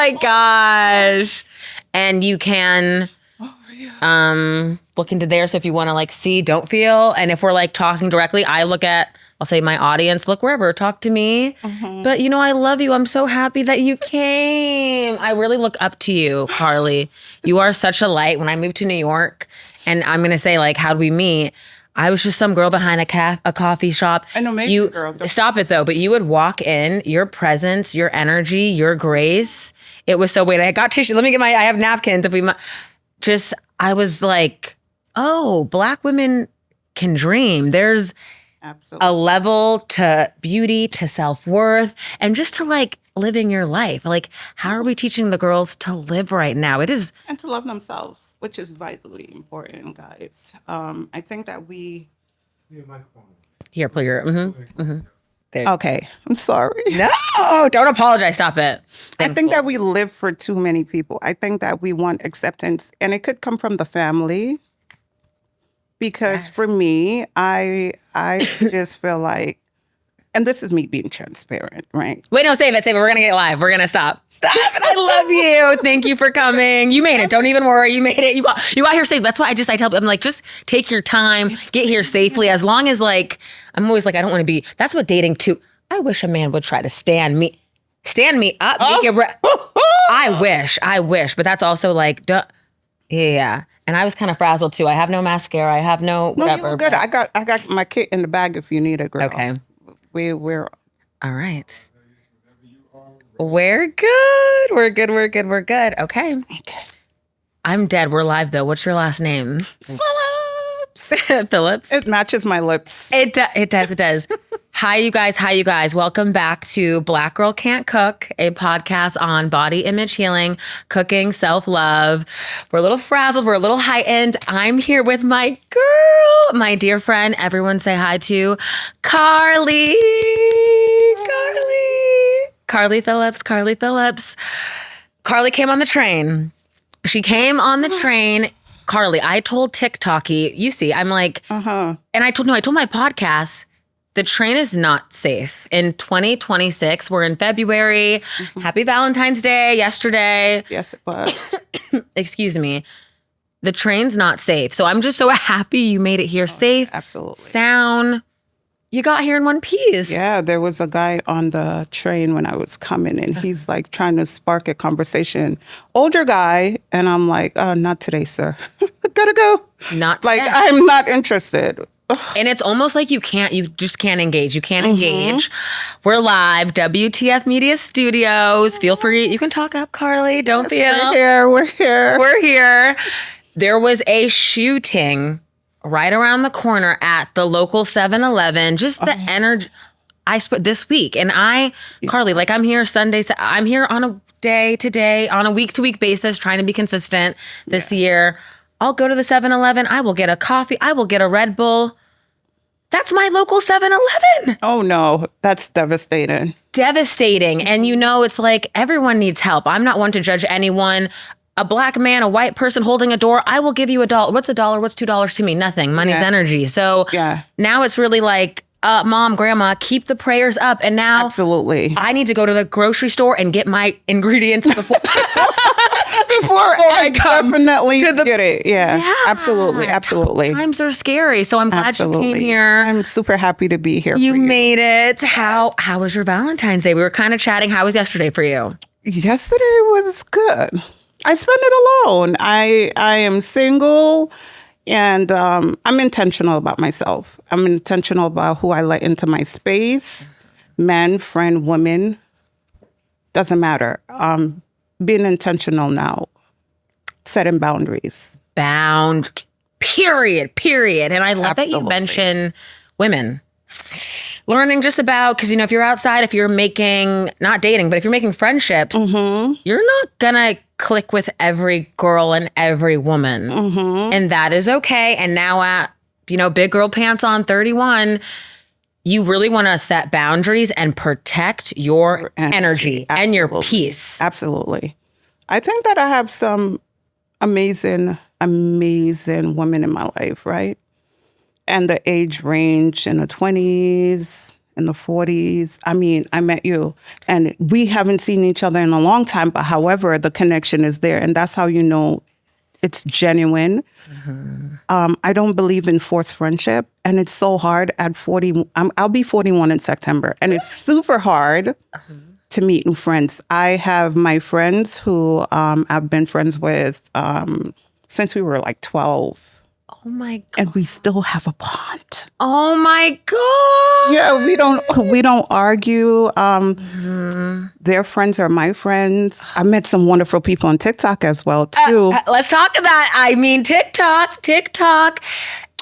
my gosh. And you can look into there. So if you want to like see, don't feel. And if we're like talking directly, I look at, I'll say my audience, look wherever, talk to me. But you know, I love you. I'm so happy that you came. I really look up to you, Carly. You are such a light. When I moved to New York, and I'm going to say like, how'd we meet? I was just some girl behind a coffee shop. I know, maybe you, girl. Stop it though. But you would walk in, your presence, your energy, your grace. It was so weird. I got tissue. Let me get I have napkins. I was like, oh, Black women can dream. There's a level to beauty, to self-worth, and just to like living your life. Like, how are we teaching the girls to live right now? It is. And to love themselves, which is vitally important, guys. I think that we... Here, pull your... Okay, I'm sorry. No, don't apologize. Stop it. I think that we live for too many people. I think that we want acceptance, and it could come from the family. Because for me, I just feel like, and this is me being transparent, right? Wait, no, save it. We're going to get live. We're going to stop. Stop it. I love you. Thank you for coming. You made it. Don't even worry. You made it. You got here safe. That's why I tell people, I'm like, just take your time, get here safely. As long as like, I'm always like, I don't want to be, that's what dating too. I wish a man would try to stand me up. I wish. But that's also like, yeah. And I was kind of frazzled too. I have no mascara. I have no whatever. No, you good. I got my kit in the bag if you need it, girl. Okay. We're all right. We're good. We're good. Okay. I'm dead. We're live though. What's your last name? Phillips. Phillips. It matches my lips. It does. Hi, you guys. Welcome back to Black Girl Can't Cook, a podcast on body image healing, cooking, self-love. We're a little frazzled. We're a little heightened. I'm here with my girl, my dear friend. Everyone say hi to Carly. Carly Phillips. Carly came on the train. She came on the train. Carly, I told TikToky, you see, I'm like, and I told my podcast, the train is not safe. In 2026, we're in February. Happy Valentine's Day yesterday. Yes, it was. Excuse me. The train's not safe. So I'm just so happy you made it here safe. Absolutely. Sound. You got here in one piece. Yeah, there was a guy on the train when I was coming, and he's like trying to spark a conversation. Older guy, and I'm like, not today, sir. Gotta go. Not today. Like, I'm not interested. And it's almost like you just can't engage. You can't engage. We're live, WTF Media Studios. Feel free. You can talk up, Carly. Don't feel. We're here. There was a shooting right around the corner at the local 7-Eleven. Just the energy. This week. And Carly, like I'm here Sundays. I'm here on a day-to-day, on a week-to-week basis, trying to be consistent this year. I'll go to the 7-Eleven. I will get a coffee. I will get a Red Bull. That's my local 7-Eleven. Oh, no. That's devastating. And it's like everyone needs help. I'm not one to judge anyone. A Black man, a white person holding a door, I will give you $1. What's $1? What's $2 to me? Nothing. Money's energy. So now it's really like, Mom, Grandma, keep the prayers up. And now absolutely, I need to go to the grocery store and get my ingredients before I definitely get it. Yeah, absolutely. Times are scary. So I'm glad you came here. I'm super happy to be here. You made it. How was your Valentine's Day? We were kind of chatting. How was yesterday for you? Yesterday was good. I spent it alone. I am single. And I'm intentional about myself. I'm intentional about who I let into my space. Men, friend, women. Doesn't matter. Being intentional now. Setting boundaries. Period. And I love that you mention women. Learning just about, because, if you're outside, if you're making, not dating, but if you're making friendships, you're not going to click with every girl and every woman. And that is okay. And now at, big girl pants on 31, you really want to set boundaries and protect your energy and your peace. Absolutely. I think that I have some amazing women in my life, right? And the age range in the 20s in the 40s. I mean, I met you and we haven't seen each other in a long time, but however, the connection is there. And that's how you know it's genuine. I don't believe in forced friendship. And it's so hard at 40. I'll be 41 in September. And it's super hard to meet new friends. I have my friends who I've been friends with since we were like 12. Oh my God. And we still have a bond. Oh my God. Yeah, we don't argue. Their friends are my friends. I met some wonderful people on TikTok as well too. Let's talk about, TikTok.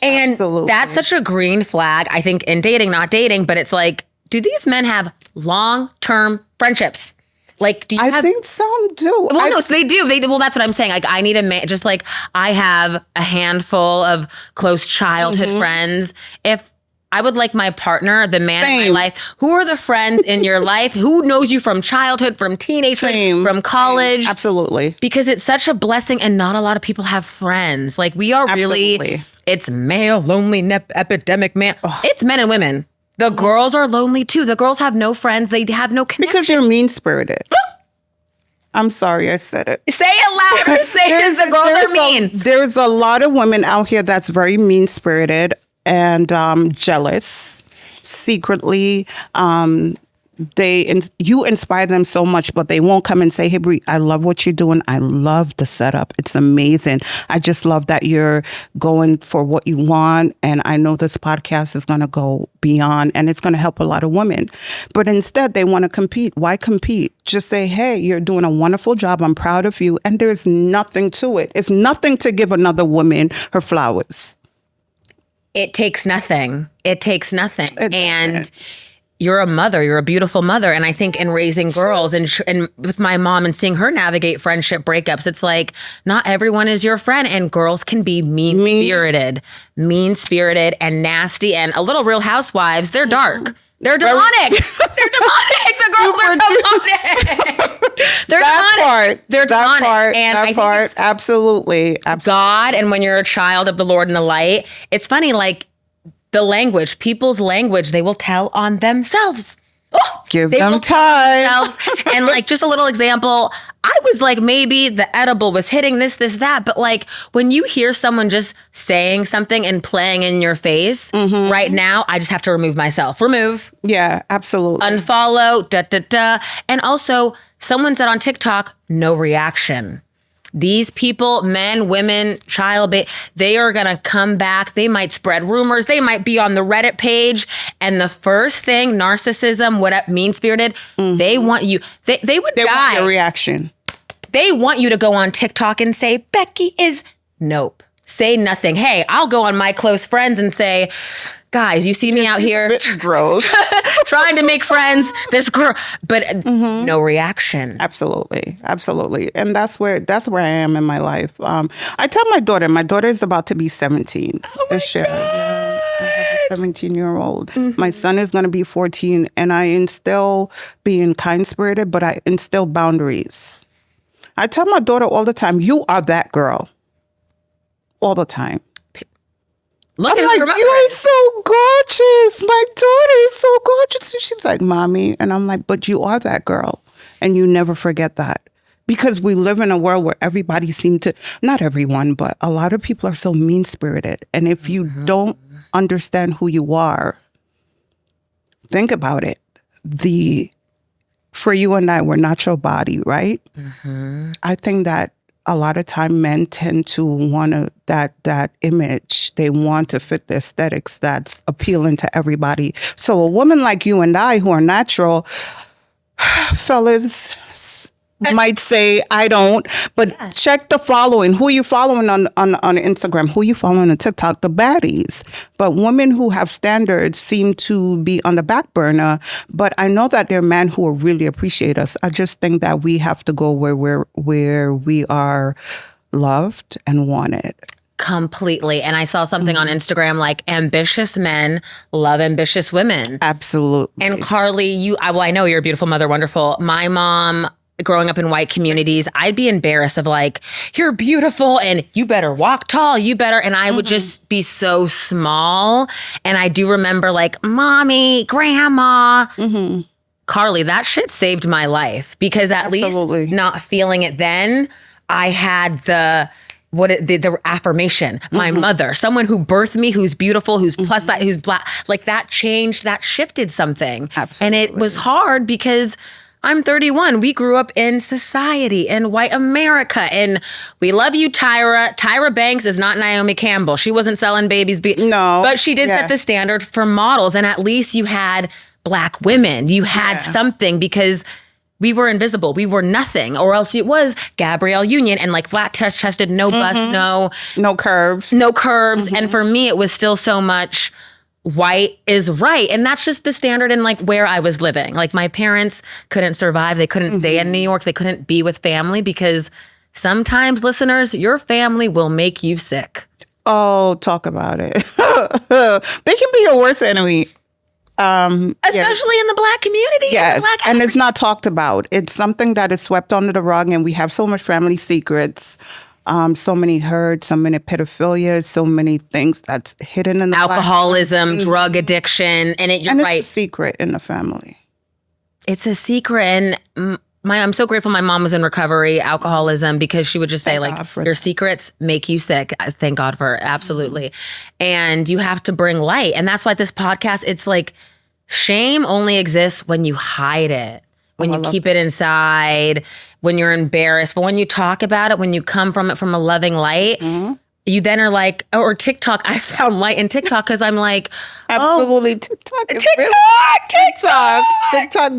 And Absolutely. that's such a green flag, I think, in dating, not dating, but it's like, do these men have long-term friendships? Like, do you I think some do. Well, no, so they do. Well, that's what I'm saying. Like, I need a man, just like I have a handful of close childhood friends. If I would like my partner, the man in my life, who are the friends in your life? Who knows you from childhood, from teenagehood, from college? Absolutely. Because it's such a blessing and not a lot of people have friends. Like, we are really, it's male, lonely, epidemic man. It's men and women. The girls are lonely too. The girls have no friends. They have no connection. Because you're mean-spirited. I'm sorry I said it. Say it louder. Say it. The girls are mean. There's a lot of women out here that's very mean-spirited and jealous. Secretly, you inspire them so much, but they won't come and say, "Hey, Brie, I love what you're doing. I love the setup. It's amazing. I just love that you're going for what you want. And I know this podcast is going to go beyond and it's going to help a lot of women." But instead, they want to compete. Why compete? Just say, "Hey, you're doing a wonderful job. I'm proud of you." And there's nothing to it. It's nothing to give another woman her flowers. It takes nothing. And you're a mother. You're a beautiful mother. And I think in raising girls and with my mom and seeing her navigate friendship breakups, it's like not everyone is your friend. And girls can be mean-spirited and nasty. And a little Real Housewives, they're dark. They're demonic. They're demonic. The girls are demonic. They're demonic. They're demonic. And I think it's absolutely. God. And when you're a child of the Lord and the light, it's funny, like, the language, people's language, they will tell on themselves. Give them time. And like, just a little example, I was like, maybe the edible was hitting this, that. But like, when you hear someone just saying something and playing in your face, right now, I just have to remove myself. Remove. Yeah, absolutely. Unfollow, And also, someone said on TikTok, no reaction. These people, men, women, they are going to come back. They might spread rumors. They might be on the Reddit page. And the first thing, narcissism, mean-spirited, they want you. They would die. They want your reaction. They want you to go on TikTok and say, Becky is... Nope. Say nothing. Hey, I'll go on my close friends and say, guys, you see me out here trying to make friends, this girl, but no reaction. Absolutely. And that's where I am in my life. I tell my daughter is about to be 17 this year. Yeah, I have a 17-year-old. My son is going to be 14, and I instill being kind-spirited, but I instill boundaries. I tell my daughter all the time, you are that girl. All the time. I'm like, you are so gorgeous. My daughter is so gorgeous. And she's like, Mommy. And I'm like, but you are that girl. And you never forget that. Because we live in a world where everybody not everyone, but a lot of people are so mean-spirited. And if you don't understand who you are, think about it. For you and I, we're not your body, right? I think that a lot of time men tend to want that image. They want to fit the aesthetics that's appealing to everybody. So a woman like you and I who are natural, fellas might say, I don't, but check the following. Who are you following on Instagram? Who are you following on TikTok? The baddies. But women who have standards seem to be on the back burner. But I know that there are men who will really appreciate us. I just think that we have to go where we are loved and wanted. Completely. And I saw something on Instagram like ambitious men love ambitious women. Absolutely. And Carly, I know you're a beautiful mother, wonderful. My mom growing up in white communities, I'd be embarrassed of like, you're beautiful and you better walk tall, you better. And I would just be so small. And I do remember like, mommy, grandma, Carly, that shit saved my life because at least not feeling it then, I had the affirmation. My mother, someone who birthed me, who's beautiful, who's plus that, who's black, like that changed, that shifted something. Absolutely. And it was hard because I'm 31. We grew up in society in white America. And we love you, Tyra. Tyra Banks is not Naomi Campbell. She wasn't selling babies. No. But she did set the standard for models. And at least you had Black women. You had something because we were invisible. We were nothing. Or else it was Gabrielle Union and like flat chested, no bust, no curves. No curves. And for me, it was still so much white is right. And that's just the standard in like where I was living. Like my parents couldn't survive. They couldn't stay in New York. They couldn't be with family because sometimes, listeners, your family will make you sick. Oh, talk about it. They can be your worst enemy. Especially in the Black community. Yes, Black and it's not talked about. It's something that is swept under the rug, and we have so much family secrets. So many hurts, so many pedophilia, so many things that's hidden in the alcoholism, drug addiction, and you're and right. It's a secret in the family. It's a secret, and I'm so grateful my mom was in recovery, alcoholism, because she would just say like, your secrets make you sick. Thank God for it. Absolutely. And you have to bring light, and that's why this podcast. It's like shame only exists when you hide it. When you keep it inside, when you're embarrassed. But when you talk about it, when you come from it from a loving light, you then are like, or TikTok. I found light in TikTok because I'm like, absolutely, TikTok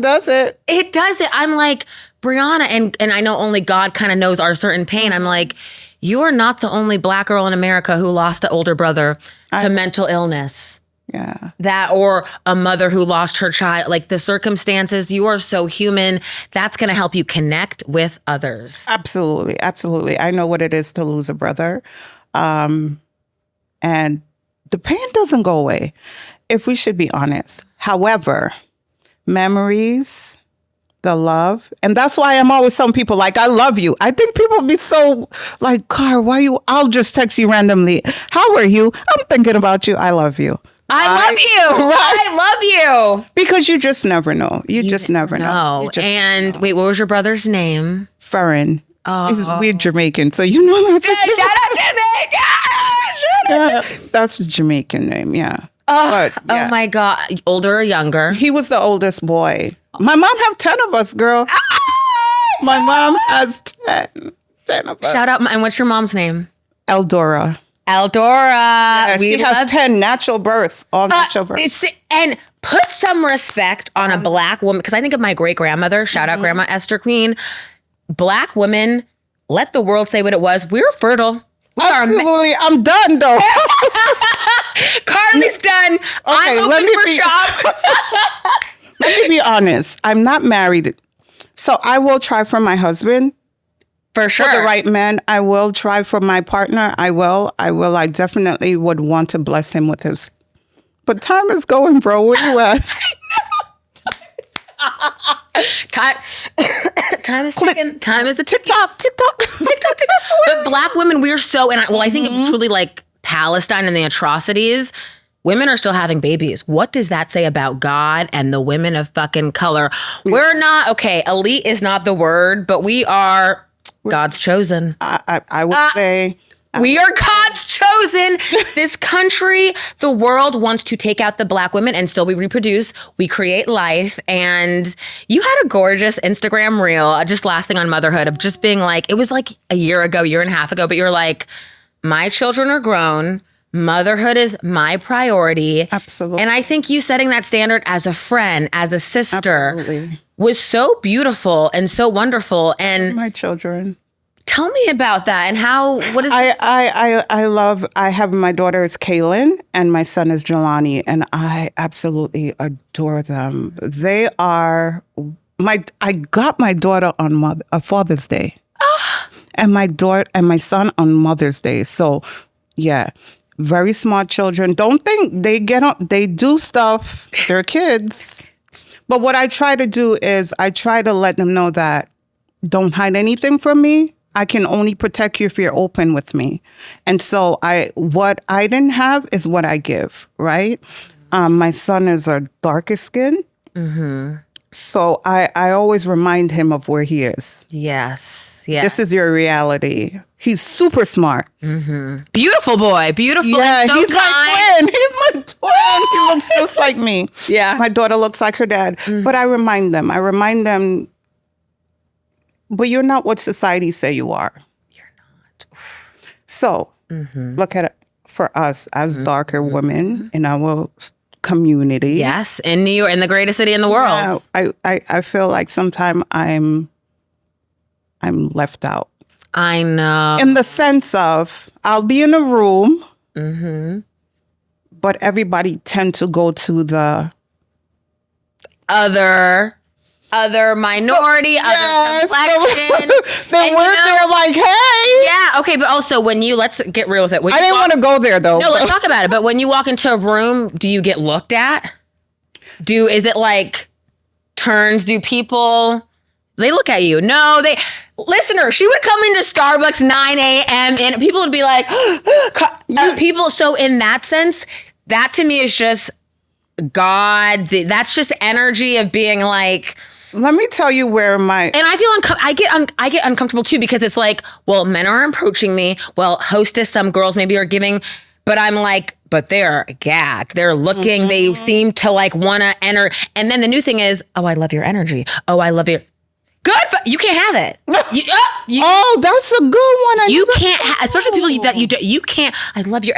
does it. It does it. I'm like, Brianna, and I know only God kind of knows our certain pain. I'm like, you are not the only Black girl in America who lost an older brother to mental illness. Yeah. That or a mother who lost her child, like the circumstances, you are so human. That's going to help you connect with others. Absolutely. Absolutely. I know what it is to lose a brother. And the pain doesn't go away, if we should be honest. However, memories, the love, and that's why I'm always telling people like, I love you. I think people be so like, Car, I'll just text you randomly. How are you? I'm thinking about you. I love you. I love you. Right? I love you. Because you just never know. You just never know. Wait, what was your brother's name? Farron. Oh. We're Jamaican, so you know. Shout out Jamaica! That's a Jamaican name, yeah. Oh my God. Older or younger? He was the oldest boy. My mom have 10 of us, girl. My mom has 10 of us. Shout out. And what's your mom's name? Eldora. Yeah, she has 10 natural birth. All natural birth. And put some respect on a Black woman, because I think of my great-grandmother, shout out Grandma Esther Queen. Black women, let the world say what it was. We're fertile. Absolutely. I'm done, though. Carly's done. Okay, I'm open for shop. Let me be honest. I'm not married. So I will try for my husband. For sure. For the right man, I will try for my partner. I will. I definitely would want to bless him with his. But time is going, bro. Where you at? Time is ticking. Time is the TikTok. But Black women, we're so, I think of truly like Palestine and the atrocities. Women are still having babies. What does that say about God and the women of fucking color? We're not, okay, elite is not the word, but we are God's chosen. I would say. We are God's chosen. This country, the world wants to take out the Black women and still we reproduce. We create life. And you had a gorgeous Instagram reel, just last thing on motherhood, of just being like, it was like a year and a half ago, but you're like, my children are grown. Motherhood is my priority. Absolutely. And I think you setting that standard as a friend, as a sister, absolutely, was so beautiful and so wonderful. And my children. Tell me about that and what is I have my daughter is Carleen and my son is Jelani, and I absolutely adore them. They are I got my daughter on Father's Day. And my daughter and my son on Mother's Day. So yeah, very smart children. Don't think they do stuff. They're kids. But what I try to do is I try to let them know that don't hide anything from me. I can only protect you if you're open with me. And so what I didn't have is what I give, right? My son is a darker skin. Mm-hmm. So I always remind him of where he is. Yes. Yeah. This is your reality. He's super smart. Mm-hmm. Beautiful boy. Beautiful. Yeah, and so he's kind. my twin. He's my twin. He looks just like me. Yeah. My daughter looks like her dad. Mm-hmm. But I remind them, but you're not what society say you are. You're not. So look at it for us as darker women in our community. Yes, in New York, in the greatest city in the world. Yeah, I feel like sometimes I'm left out. I know. In the sense of I'll be in a room, but everybody tend to go to the other minority, other complexion. Then we're there like, hey. Yeah, okay, but also let's get real with it. I didn't want to go there though. No, let's talk about it. But when you walk into a room, do you get looked at? Is it like turns? Do people, they look at you? No, listener, she would come into Starbucks 9 a.m. and people would be like, people. So in that sense, that to me is just God. That's just energy of being like, let me tell you where and I feel I get uncomfortable too, because it's like, well, men are approaching me. Well, hostess, some girls maybe are giving, but I'm like, but they're gagged. They're looking. They seem to like want to enter. And then the new thing is, oh, I love your energy. Oh, I love your. Good. You can't have it. Oh, that's a good one. You can't, especially people that you can't. I love your.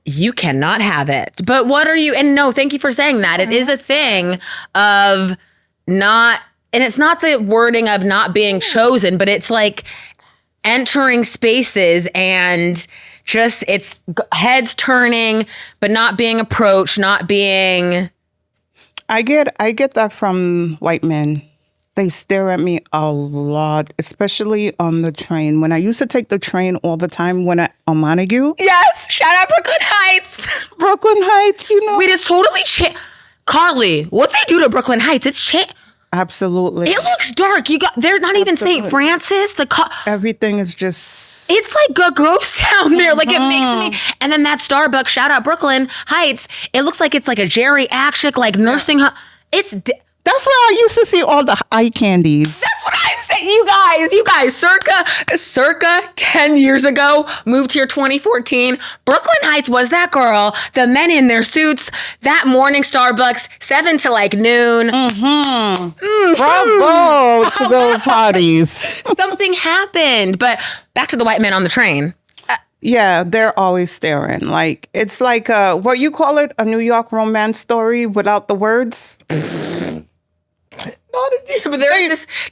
You cannot have it. But what are you? And no, thank you for saying that. It is a thing of not, and it's not the wording of not being chosen, but it's like entering spaces and just it's heads turning, but not being approached, not being. I get that from white men. They stare at me a lot, especially on the train. When I used to take the train all the time on Montague. Yes, shout out Brooklyn Heights. Brooklyn Heights, Wait, it's totally Carly, what they do to Brooklyn Heights? It's Absolutely. It looks dark. They're not even St. Francis. Everything is just. It's like a ghost town there. Like it makes me. And then that Starbucks, shout out Brooklyn Heights. It looks like it's like a geriatric, like nursing home. That's where I used to see all the eye candies. That's what I'm saying. You guys, circa 10 years ago, moved here 2014. Brooklyn Heights was that girl, the men in their suits, that morning Starbucks, 7 to like noon. Bravo to those parties. Something happened. But back to the white men on the train. Yeah, they're always staring. Like, it's like, what you call it? A New York romance story without the words? But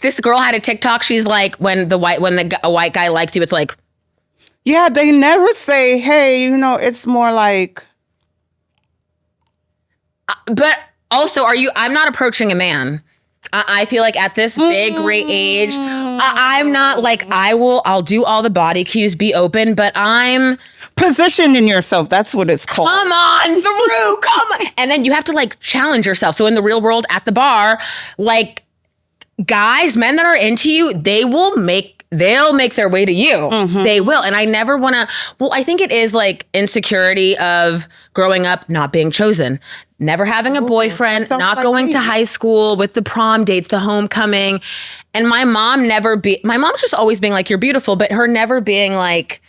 this girl had a TikTok. She's like, when a white guy likes you, it's like, yeah, they never say, hey, it's more like. But also, I'm not approaching a man. I feel like at this big, great age, I'm not like, I'll do all the body cues, be open, but I'm. Positioning yourself. That's what it's called. Come on, Farouk, come on. And then you have to like challenge yourself. So in the real world at the bar, like men that are into you, they'll make their way to you. Mm-hmm. They will. And I never want to, I think it is like insecurity of growing up, not being chosen, never having a boyfriend, not going to high school with the prom dates, the homecoming. And my mom's just always being like, you're beautiful, but her never being like,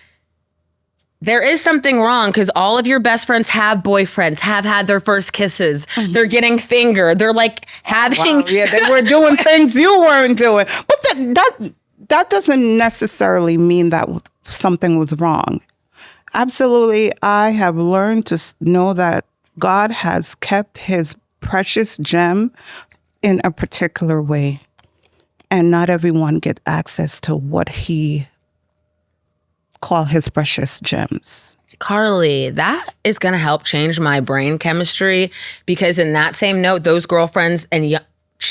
there is something wrong because all of your best friends have boyfriends, have had their first kisses. Mm-hmm. They're getting fingered. They're like having. Wow. Yeah, they were doing things you weren't doing. But that doesn't necessarily mean that something was wrong. Absolutely. I have learned to know that God has kept his precious gem in a particular way. And not everyone get access to what he call his precious gems. Carly, that is going to help change my brain chemistry, because in that same note, those girlfriends and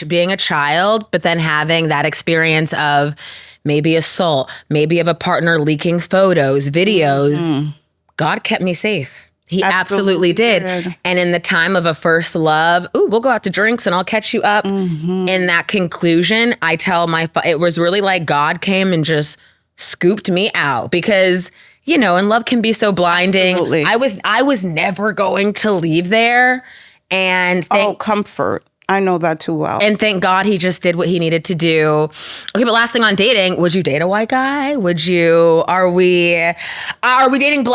being a child, but then having that experience of maybe assault, maybe of a partner leaking photos, videos, God kept me safe. He absolutely did. And in the time of a first love, we'll go out to drinks and I'll catch you up. In that conclusion, I tell it was really like God came and just scooped me out because, and love can be so blinding. Absolutely. I was never going to leave there. And comfort. I know that too well. And thank God he just did what he needed to do. Okay, but last thing on dating, would you date a white guy? Are we dating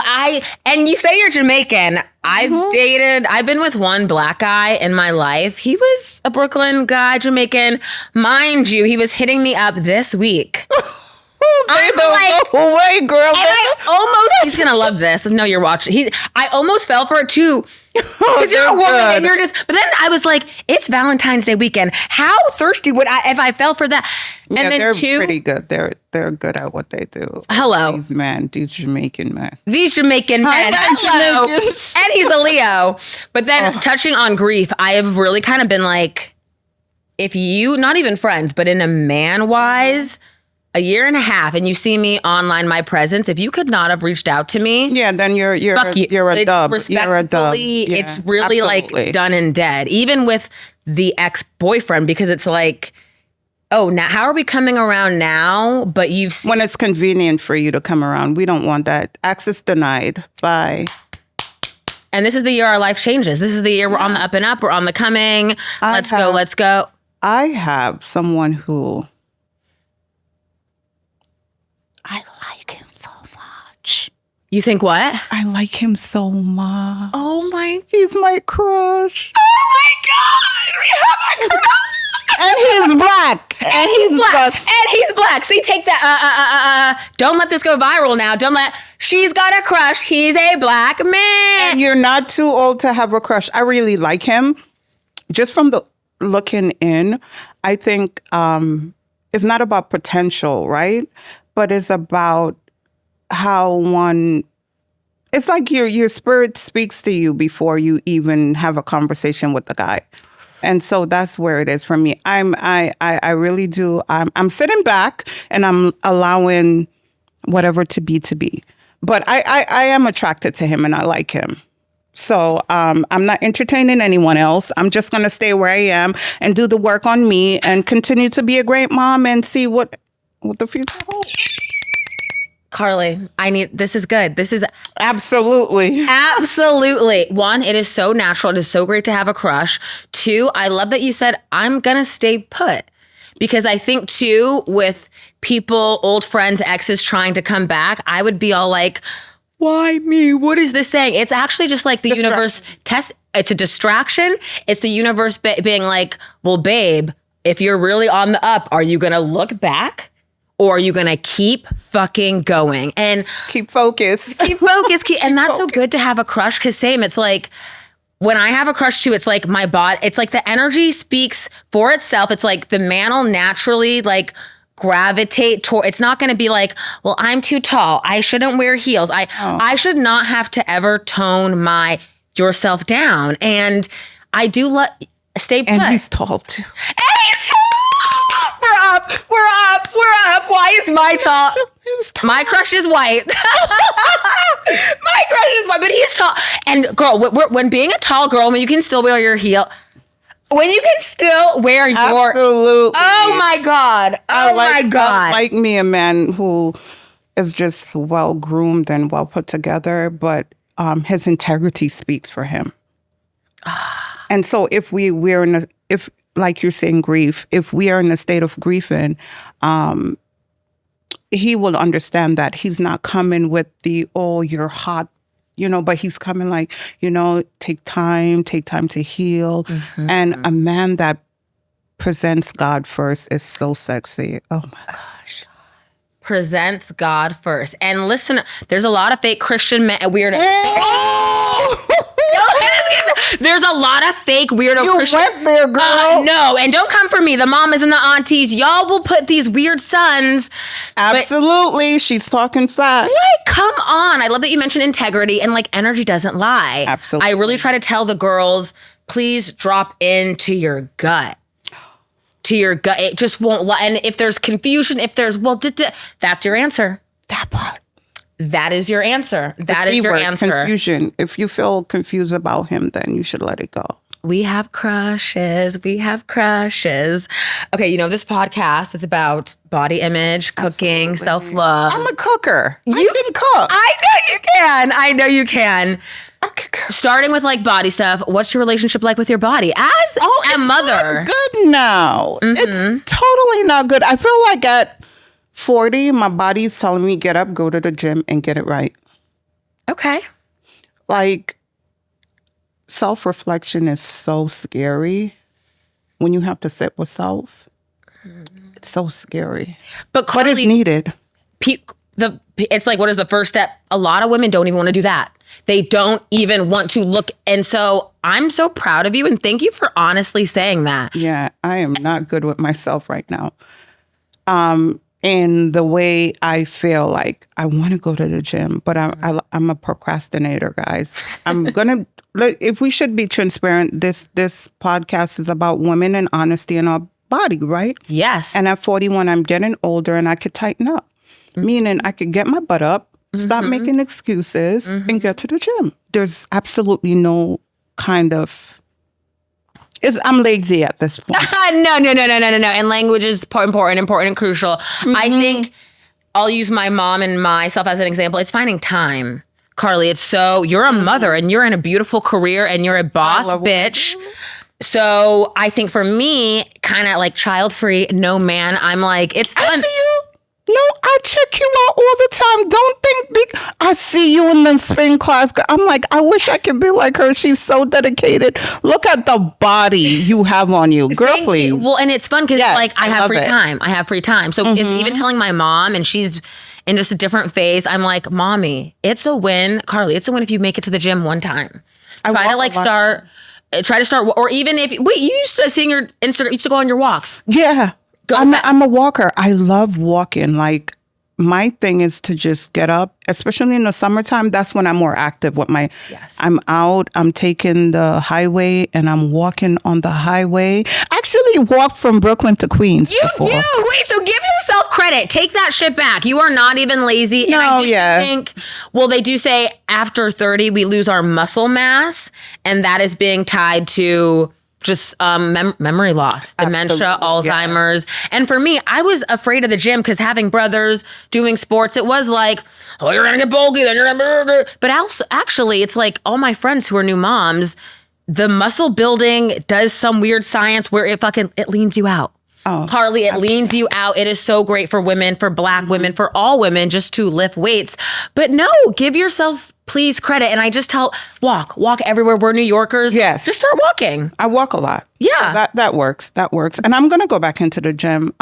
and you say you're Jamaican. I've been with one black guy in my life. He was a Brooklyn guy, Jamaican. Mind you, he was hitting me up this week. I'm like, way, girl. And he's gonna love this. No, you're watching. I almost fell for it too. Because you're a woman and you're just, but then I was like, it's Valentine's Day weekend. How thirsty would I, if I fell for that? And then they're pretty good. They're good at what they do. Hello. These Jamaican men. These Jamaican men. Hello. And he's a Leo. But then touching on grief, I have really kind of been like, if you, not even friends, but in a man-wise, a year and a half, and you see me online, my presence, if you could not have reached out to me. Yeah, then you're a dub. You're a dub. Yeah, it's really absolutely. like done and dead. Even with the ex-boyfriend, because it's like, now how are we coming around now? But when it's convenient for you to come around, we don't want that. Access denied. Bye. And this is the year our life changes. This is the year we're on the up and up. We're on the coming. Let's go. I have someone who I like him so much. You think what? I like him so much. Oh my. He's my crush. Oh my God. We have a crush. And he's black. And he's black. And he's black. See, take that. Don't let this go viral now. She's got a crush. He's a black man. And you're not too old to have a crush. I really like him. Just from the looking in, I think it's not about potential, right? But it's about how it's like your spirit speaks to you before you even have a conversation with the guy. And so that's where it is for me. I really do. I'm sitting back and I'm allowing whatever to be. But I am attracted to him and I like him. So I'm not entertaining anyone else. I'm just going to stay where I am and do the work on me and continue to be a great mom and see what the future holds. Carly, this is good. This is absolutely. One, it is so natural. It is so great to have a crush. Two, I love that you said, I'm going to stay put. Because I think too, with people, old friends, exes trying to come back, I would be all like, why me? What is this saying? It's actually just like the universe test. It's a distraction. It's the universe being like, well, babe, if you're really on the up, are you going to look back? Or are you going to keep fucking going? And keep focused. And that's so good to have a crush. Because same, it's like, when I have a crush too, it's like my body, it's like the energy speaks for itself. It's like the man will naturally like gravitate toward, it's not going to be like, well, I'm too tall. I shouldn't wear heels. I should not have to ever tone yourself down. And I do stay put. And he's tall too. And he's tall. We're up. Why is my tall? My crush is white. My crush is white, but he's tall. And girl, when being a tall girl, when you can still wear your heel, when you can still wear your... Absolutely. Oh my God. My God. I like me a man who is just well groomed and well put together, but his integrity speaks for him. And so if like you're saying, grief, if we are in a state of grieving, he will understand that he's not coming with you're hot, but he's coming like, take time to heal. Mm-hmm. And a man that presents God first is so sexy. Oh my gosh. Presents God first. And listen, there's a lot of fake Christian men, weird. There's a lot of fake weirdo Christian. You went there, girl. No, and don't come for me. The mamas and the aunties, y'all will put these weird sons. Absolutely. She's talking fact. Like, come on. I love that you mentioned integrity and like energy doesn't lie. Absolutely. I really try to tell the girls, please drop into your gut. To your gut. It just won't lie. And if there's confusion, that's your answer. That part. that is your answer. That is your answer. Confusion. If you feel confused about him, then you should let it go. We have crushes. We have crushes. Okay, you know, this podcast is about body image, cooking, self-love. I'm a cooker. I can cook. I know you can. I know you can. Starting with like body stuff, what's your relationship like with your body as a mother? Not good now. It's totally not good. I feel like at 40, my body's telling me get up, go to the gym, and get it right. Okay. Like, self-reflection is so scary when you have to sit with self. It's so scary. But it's needed. It's like, what is the first step? A lot of women don't even want to do that. They don't even want to look. And so I'm so proud of you. And thank you for honestly saying that. Yeah, I am not good with myself right now. In the way I feel like I want to go to the gym, but I'm a procrastinator, guys. I'm going to, if we should be transparent, this podcast is about women and honesty in our body, right? Yes. And at 41, I'm getting older and I could tighten up. Meaning I could get my butt up, stop making excuses, and get to the gym. There's absolutely no kind of... I'm lazy at this point. No. And language is important and crucial. I think I'll use my mom and myself as an example. It's finding time. Carly, you're a mother and you're in a beautiful career and you're a boss bitch. So I think for me, kind of like child-free, no man, I'm like, it's fun. I see you. No, I check you out all the time. Don't think I see you in the spin class. I'm like, I wish I could be like her. She's so dedicated. Look at the body you have on you. Girl, please. Well, and it's fun because like I have free time. I have free time. So it's even telling my mom, and she's in just a different phase, I'm like, Mommy, it's a win. Carly, it's a win if you make it to the gym one time. Try to start, or even if, you used to see your Instagram, you used to go on your walks. Yeah. I'm a walker. I love walking. Like, my thing is to just get up, especially in the summertime. That's when I'm more active with my, I'm out, I'm taking the highway and I'm walking on the highway. Actually walked from Brooklyn to Queens before. Wait, so give yourself credit. Take that shit back. You are not even lazy. And I just think, well, they do say after 30, we lose our muscle mass, and that is being tied to just memory loss, dementia, Alzheimer's. And for me, I was afraid of the gym because having brothers, doing sports, it was like, oh, you're going to get bulky, then you're going to... But also, actually, it's like all my friends who are new moms, the muscle building does some weird science where it leans you out. Oh, Carly, it leans you out. It is so great for women, for Black women, for all women, just to lift weights. But no, give yourself, please, credit. And I just walk everywhere. We're New Yorkers. Yes. Just start walking. I walk a lot. Yeah. So that works. That works. And I'm going to go back into the gym.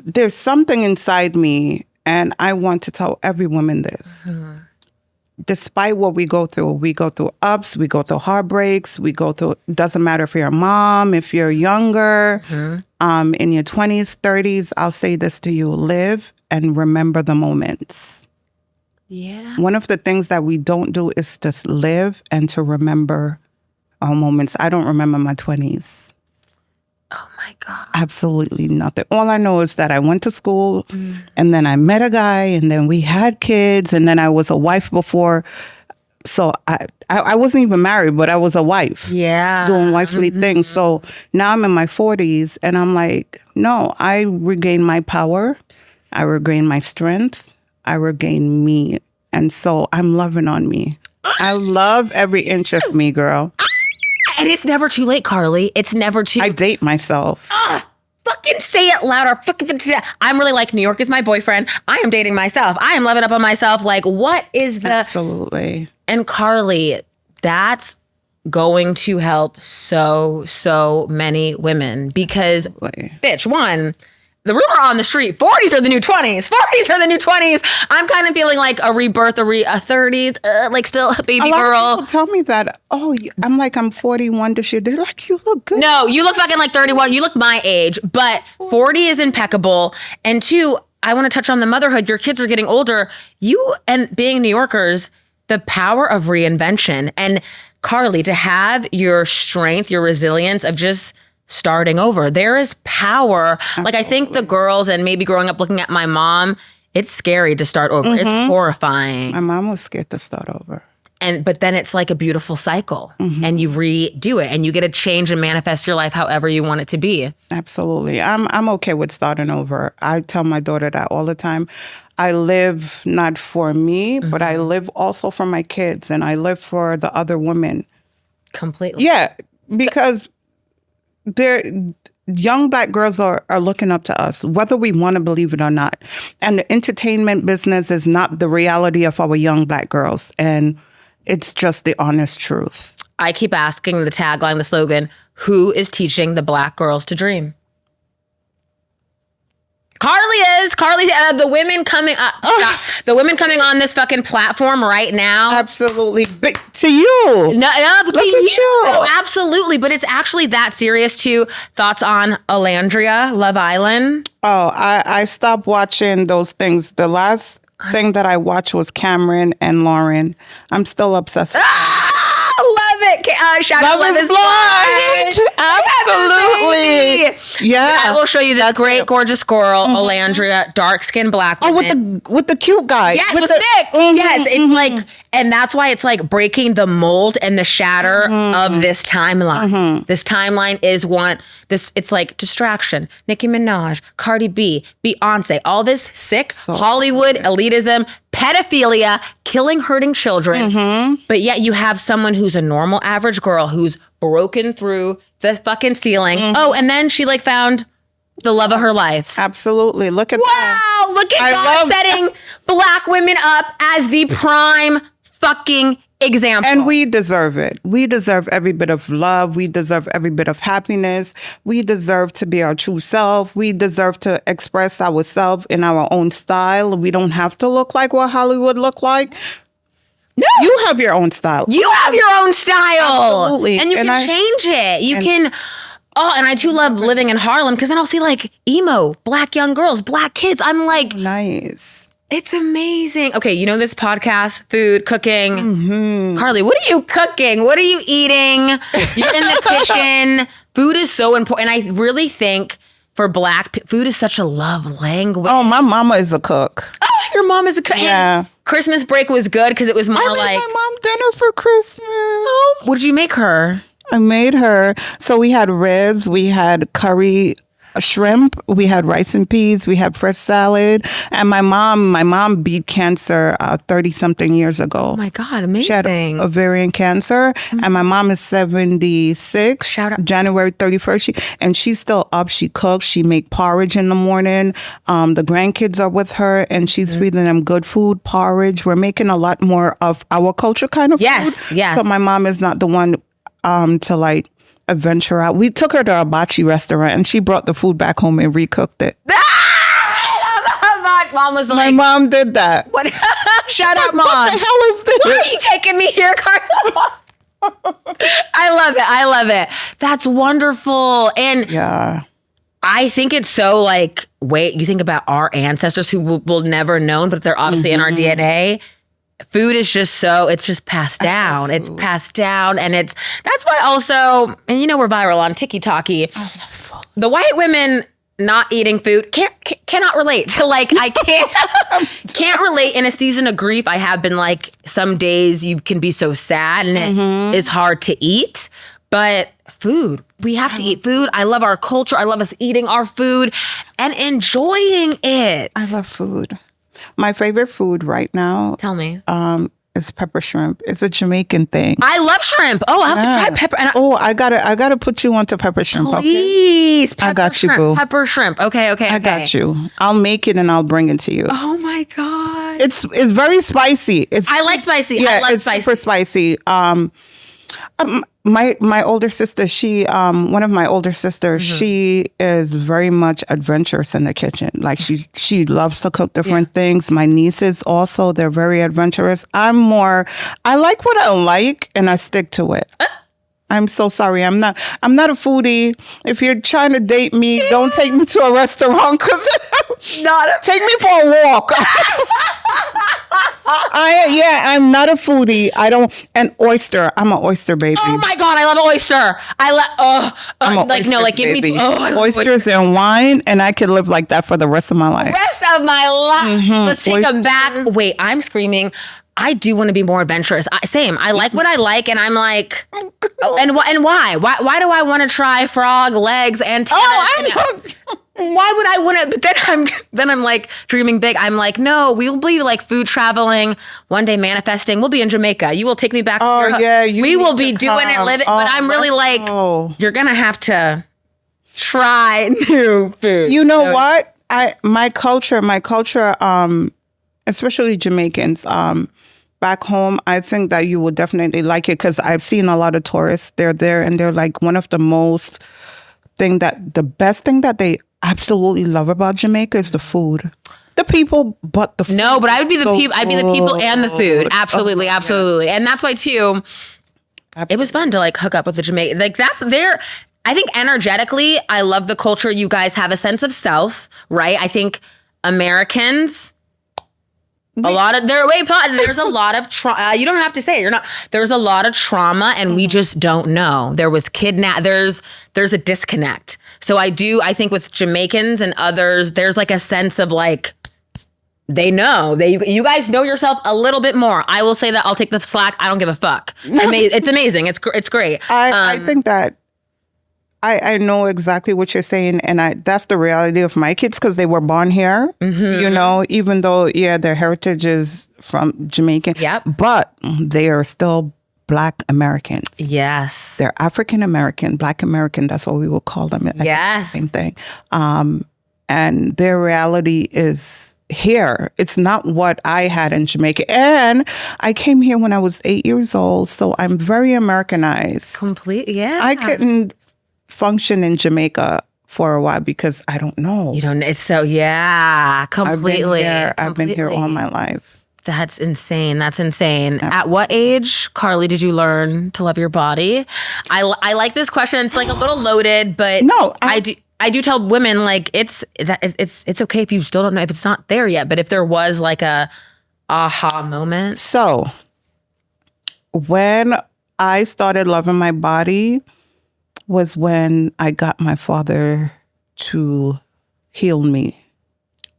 There's something inside me, and I want to tell every woman this. Despite what we go through ups, we go through heartbreaks, doesn't matter if you're a mom, if you're younger, in your 20s, 30s, I'll say this to you, live and remember the moments. Yeah. One of the things that we don't do is just live and to remember our moments. I don't remember my 20s. Oh my God. Absolutely nothing. All I know is that I went to school and then I met a guy and then we had kids and then I was a wife before. So I wasn't even married, but I was a wife. Yeah. Doing wifely things. So now I'm in my 40s and I'm like, no, I regained my power. I regained my strength. I regained me. And so I'm loving on me. I love every inch of me, girl. And it's never too late, Carly. It's never too... I date myself. Fucking say it louder. I'm really like, New York is my boyfriend. I am dating myself. I am loving up on myself. Like, what is the... Absolutely. And Carly, that's going to help so many women because, bitch, one... The rumor on the street, 40s are the new 20s. 40s are the new 20s. I'm kind of feeling like a rebirth, a 30s, like still a baby girl. A lot of people tell me that, I'm 41 this year. They're like, you look good. No, you look fucking like 31. You look my age. But 40 is impeccable. And two, I want to touch on the motherhood. Your kids are getting older. You and being New Yorkers, the power of reinvention. And Carly, to have your strength, your resilience of just starting over. There is power. Absolutely. Like I think the girls and maybe growing up looking at my mom, it's scary to start over. It's horrifying. My mom was scared to start over. But then it's like a beautiful cycle and you redo it and you get to change and manifest your life however you want it to be. Absolutely. I'm okay with starting over. I tell my daughter that all the time. I live not for me, but I live also for my kids and I live for the other women. Completely. Yeah, because young Black girls are looking up to us, whether we want to believe it or not. And the entertainment business is not the reality of our young Black girls. And it's just the honest truth. I keep asking the tagline, the slogan, who is teaching the Black girls to dream? Carly, the women coming the women coming on this fucking platform right now. Absolutely. But to you. No, Look at you. No, absolutely. But it's actually that serious too. Thoughts on Alandria, Love Island? Oh, I stopped watching those things. The last thing that I watched was Cameron and Lauren. I'm still obsessed with love it. Shout out Love is Blind. Absolutely. Yeah. I will show you this great, gorgeous girl, Alandria, dark-skinned Black woman. Oh, with the cute guy. Yes, with Nick. Yes, it's like, and that's why it's like breaking the mold and the shatter of this timeline. This timeline is it's like distraction. Nicki Minaj, Cardi B, Beyonce, all this sick Hollywood elitism, pedophilia, killing, hurting children. But yet you have someone who's a normal average girl who's broken through the fucking ceiling. Oh, and then she like found the love of her life. Absolutely. Look at that. Wow, look at God setting Black women up as the prime fucking example. And we deserve it. We deserve every bit of love. We deserve every bit of happiness. We deserve to be our true self. We deserve to express ourselves in our own style. We don't have to look like what Hollywood look like. No. You have your own style. You have your own style. Absolutely. And you can change it. You can... Oh, and I too love living in Harlem because then I'll see like emo, Black young girls, Black kids. I'm like... Nice. It's amazing. Okay, you know this podcast, food, cooking. Carly, what are you cooking? What are you eating? You're in the kitchen. Food is so important. And I really think for Black, food is such a love language. Oh, my mama is a cook. Oh, your mom is a cook. Yeah. And Christmas break was good because it was more I made my mom dinner for Christmas. Oh, what did you make her? I made her. So we had ribs, we had curry shrimp, we had rice and peas, we had fresh salad. And my mom beat cancer 30-something years ago. Oh my God, amazing. She had ovarian cancer, and my mom is 76. Shout out. January 31st. And she's still up. She cooks. She make porridge in the morning. The grandkids are with her, and she's feeding them good food, porridge. We're making a lot more of our culture kind of food. Yes. So my mom is not the one to like adventure out. We took her to a hibachi restaurant and she brought the food back home and recooked it. Mom was like, my mom did that. What? Shout out, Mom. What the hell is this? Why are you taking me here, Carla? I love it. That's wonderful. And yeah, I think it's so like, you think about our ancestors who will never known, but they're obviously in our DNA. Food is just it's just passed down. It's passed down. And that's why also, and you know, we're viral on TikTok-y. The white women not eating food cannot relate to like, I can't relate. In a season of grief, I have been like, some days you can be so sad and it is hard to eat, but food, we have to eat food. I love our culture. I love us eating our food and enjoying it. I love food. My favorite food right now. Tell me. Is pepper shrimp. It's a Jamaican thing. I love shrimp. Oh, I have to try pepper. And I gotta put you onto pepper shrimp. Please, okay? I got you, boo. Pepper shrimp. Okay. I got you. I'll make it and I'll bring it to you. Oh my God. It's very spicy. I like spicy. Yeah, I love it's spicy. super spicy. My older sister, one of my older sisters, she is very much adventurous in the kitchen. Like she loves to cook different things. My nieces also, they're very adventurous. I like what I like and I stick to it. I'm so sorry. I'm not a foodie. If you're trying to date me, don't take me to a restaurant because take me for a walk. I'm not a foodie. I don't. And oyster. I'm an oyster baby. Oh my God, I love oyster. Give me oysters and wine, and I could live like that for the rest of my life. Rest of my life. Let's take them back. Wait, I'm screaming. I do want to be more adventurous. Same. I like what I like, and I'm like, and why? Why do I want to try frog legs, antennas? Why would I want to? But then I'm like dreaming big. I'm like, no, we'll be like food traveling one day, manifesting. We'll be in Jamaica. You will take me back. We will be doing it, living. But I'm really like, you're gonna have to try new food. You know what? My culture, especially Jamaicans, back home, I think that you will definitely like it because I've seen a lot of tourists. They're there and they're like the best thing that they absolutely love about Jamaica is the food. The people, but the food. No, but I would be the people. I'd be the people and the food. Absolutely, absolutely. And that's why too, it was fun to like hook up with the Jamaican. Like that's their. I think energetically, I love the culture. You guys have a sense of self, right? I think Americans. There's a lot of trauma. You don't have to say it. There's a lot of trauma, and we just don't know. There was there's a disconnect. So I think with Jamaicans and others, there's like a sense of like they know. You guys know yourself a little bit more. I will say that. I'll take the slack. I don't give a fuck. It's amazing. It's great. I think that. I know exactly what you're saying, and that's the reality of my kids because they were born here, you know, even though, their heritage is from Jamaican, but they are still Black Americans. Yes. They're African American, Black American, that's what we will call them. Yes. Same thing. And their reality is here. It's not what I had in Jamaica. And I came here when I was 8 years old, so I'm very Americanized. Complete, yeah. I couldn't function in Jamaica for a while because I don't know. You don't. It's so completely. I've been here all my life. That's insane. At what age, Carly, did you learn to love your body? I like this question. It's like a little loaded, but no, I do tell women like it's okay if you still don't know if it's not there yet, but if there was like a aha moment. So when I started loving my body was when I got my father to heal me.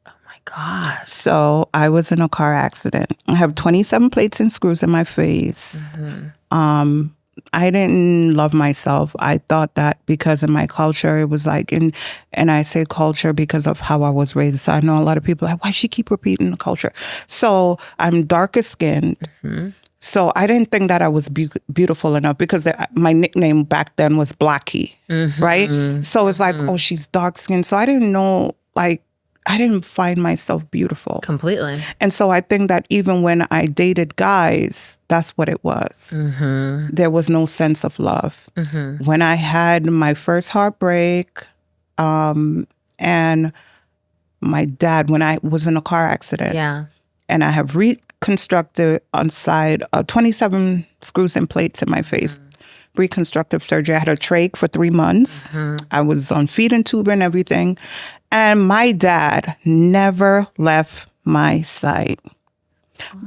Oh my God. So I was in a car accident. I have 27 plates and screws in my face. Mm-hmm. I didn't love myself. I thought that because of my culture, it was like, and I say culture because of how I was raised. So I know a lot of people are like, why she keep repeating the culture? So I'm darker skinned. Mm-hmm. So I didn't think that I was beautiful enough because my nickname back then was Blackie, right? So it's like, oh, she's dark skinned. So I didn't know, like, I didn't find myself beautiful. Completely. And so I think that even when I dated guys, that's what it was. Mm-hmm. There was no sense of love. Mm-hmm. When I had my first heartbreak and my dad, when I was in a car accident, and I have reconstructed on side 27 screws and plates in my face. Reconstructive surgery. I had a trach for 3 months. Mm-hmm. I was on feed and tube and everything. And my dad never left my side.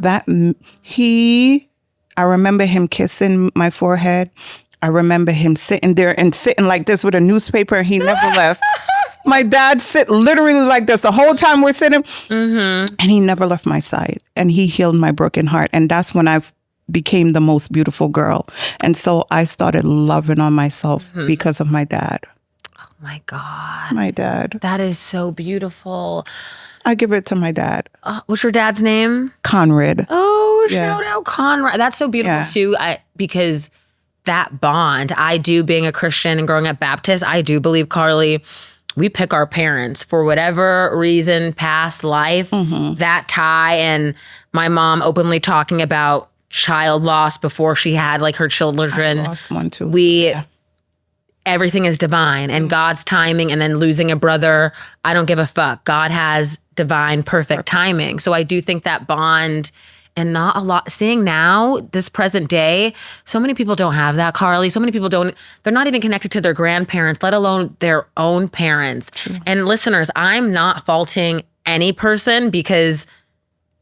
I remember him kissing my forehead. I remember him sitting there and sitting like this with a newspaper, and he never left. My dad sit literally like this the whole time we're sitting, and he never left my side. And he healed my broken heart. And that's when I became the most beautiful girl. And so I started loving on myself because of my dad. Oh my God. My dad. That is so beautiful. I give it to my dad. What's your dad's name? Conrad. Oh, shout out Conrad. That's so beautiful too. Because that bond, being a Christian and growing up Baptist, I do believe, Carly, we pick our parents for whatever reason, past life, that tie, and my mom openly talking about child loss before she had like her children. I lost one too. Everything is divine and God's timing, and then losing a brother, I don't give a fuck. God has divine, perfect timing. So I do think that bond, and not a lot, seeing now, this present day, so many people don't have that, Carly. So many people they're not even connected to their grandparents, let alone their own parents. True. And listeners, I'm not faulting any person because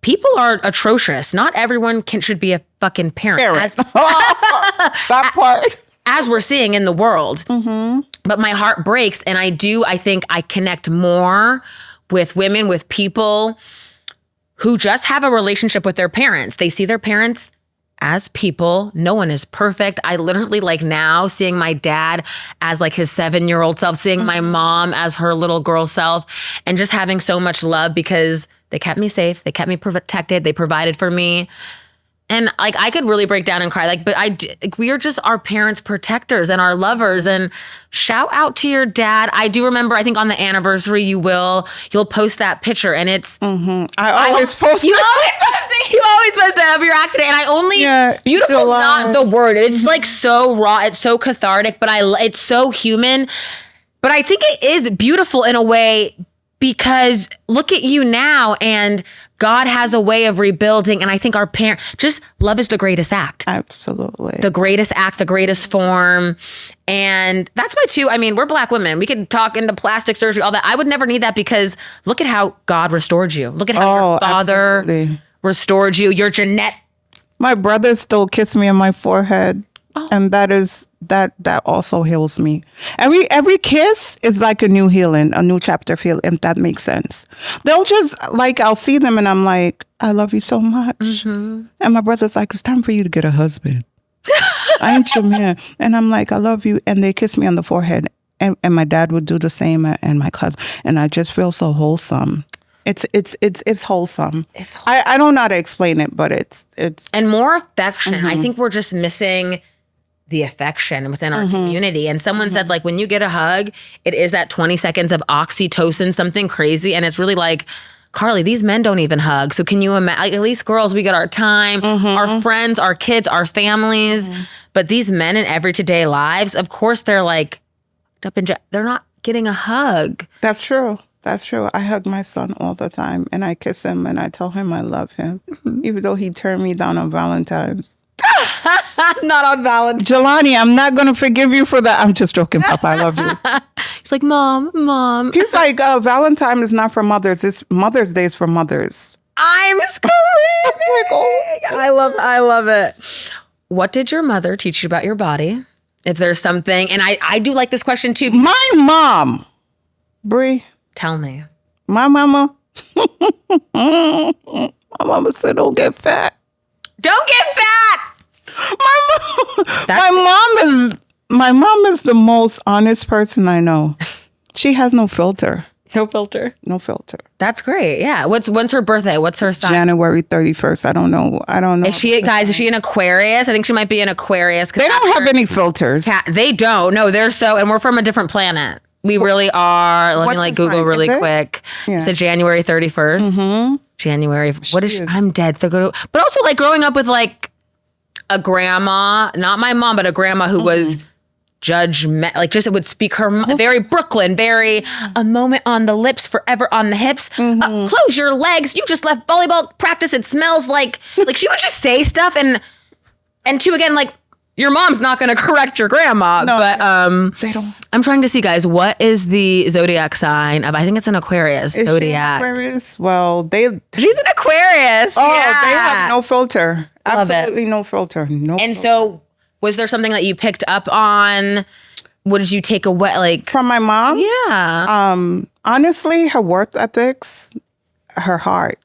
people are atrocious. Not everyone should be a fucking parent. That part. As we're seeing in the world. But my heart breaks. And I think I connect more with women, with people who just have a relationship with their parents. They see their parents as people. No one is perfect. I literally like now seeing my dad as like his 7-year-old self, seeing my mom as her little girl self, and just having so much love because they kept me safe. They kept me protected. They provided for me. And like, I could really break down and cry. Like, but we are just our parents' protectors and our lovers. And shout out to your dad. I do remember, I think on the anniversary, you'll post that picture, and it's. I always post. You always post it of your accident, and I only. Beautiful is not the word. It's like so raw. It's so cathartic, but it's so human. But I think it is beautiful in a way, because look at you now, and God has a way of rebuilding. And I think our just love is the greatest act. Absolutely. The greatest act, the greatest form. And that's why too, I mean, we're Black women. We could talk into plastic surgery, all that. I would never need that, because look at how God restored you. Look at how your father restored you. Your Jeanette. My brother still kiss me on my forehead. And that also heals me. Every kiss is like a new healing, a new chapter of healing, if that makes sense. They'll just like, I'll see them and I'm like, I love you so much. And my brother's like, it's time for you to get a husband. I ain't your man. And I'm like, I love you. And they kiss me on the forehead. And my dad would do the same, and my cousin. And I just feel so wholesome. It's wholesome. I don't know how to explain it, but it's and more affection. I think we're just missing the affection within our community. And someone said, like, when you get a hug, it is that 20 seconds of oxytocin, something crazy. And it's really like, Carly, these men don't even hug. So can you imagine, like, at least girls, we get our time, our friends, our kids, our families. But these men in everyday lives, of course, they're like, they're not getting a hug. That's true. That's true. I hug my son all the time, and I kiss him, and I tell him I love him, even though he turned me down on Valentine's. Not on Valentine's. Jelani, I'm not going to forgive you for that. I'm just joking, Papa. I love you. He's like, Mom. He's like, Valentine is not for mothers. It's Mother's Day is for mothers. I'm screaming. I love it. What did your mother teach you about your body? If there's something, and I do like this question too. My mom, Bree. Tell me. My mama. My mama said, don't get fat. Don't get fat. My mom is the most honest person I know. She has no filter. No filter. No filter. That's great. Yeah. When's her birthday? What's her sign? January 31st. I don't know. Is she an Aquarius? I think she might be an Aquarius. They don't have any filters. They don't. No, they're and we're from a different planet. We really are. Let me Google really quick. Yeah. It's January 31st. January. What is she? I'm dead. So but also like growing up with like a grandma, not my mom, but a grandma who was judgment, like just would speak her very Brooklyn, very a moment on the lips, forever on the hips. Close your legs. You just left volleyball practice. It smells like she would just say stuff and two again like. Your mom's not going to correct your grandma, no, but they don't. I'm trying to see, guys, what is the zodiac sign of? I think it's an Aquarius. Is zodiac. She Aquarius? Well, she's an Aquarius. Oh, yeah. They have no filter. Absolutely no filter. No. And so, was there something that you picked up on? What did you take away? Like from my mom? Yeah. Honestly, her work ethics, her heart.